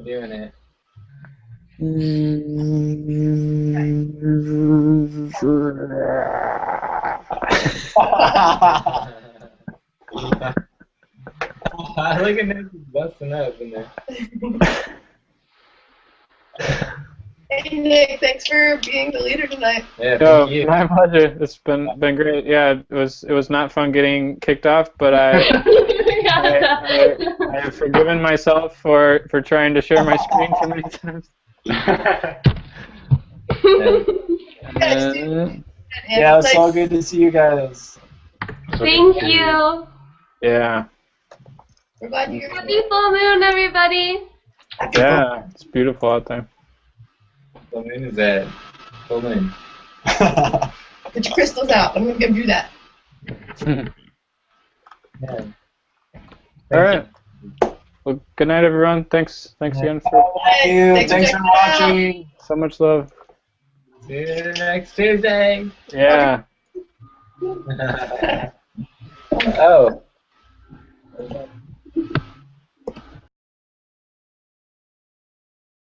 doing it. Look at Nick busting up in there. Hey Nick, thanks for being the leader tonight. Yeah, No, thank you. my pleasure. It's been great. Yeah, it was not fun getting kicked off, but I have forgiven myself for trying to share my screen too many times. Yeah, it's so good to see you guys. Thank you. Yeah. We're glad you're here. Happy full moon, everybody. Yeah, it's beautiful out there. Full moon is at full moon. Put your crystals out. I'm going to go do that. Yeah. All right. Well, good night, everyone. Thanks again for Thank you. Thanks for watching. so much love. See you next Tuesday. Yeah. Oh.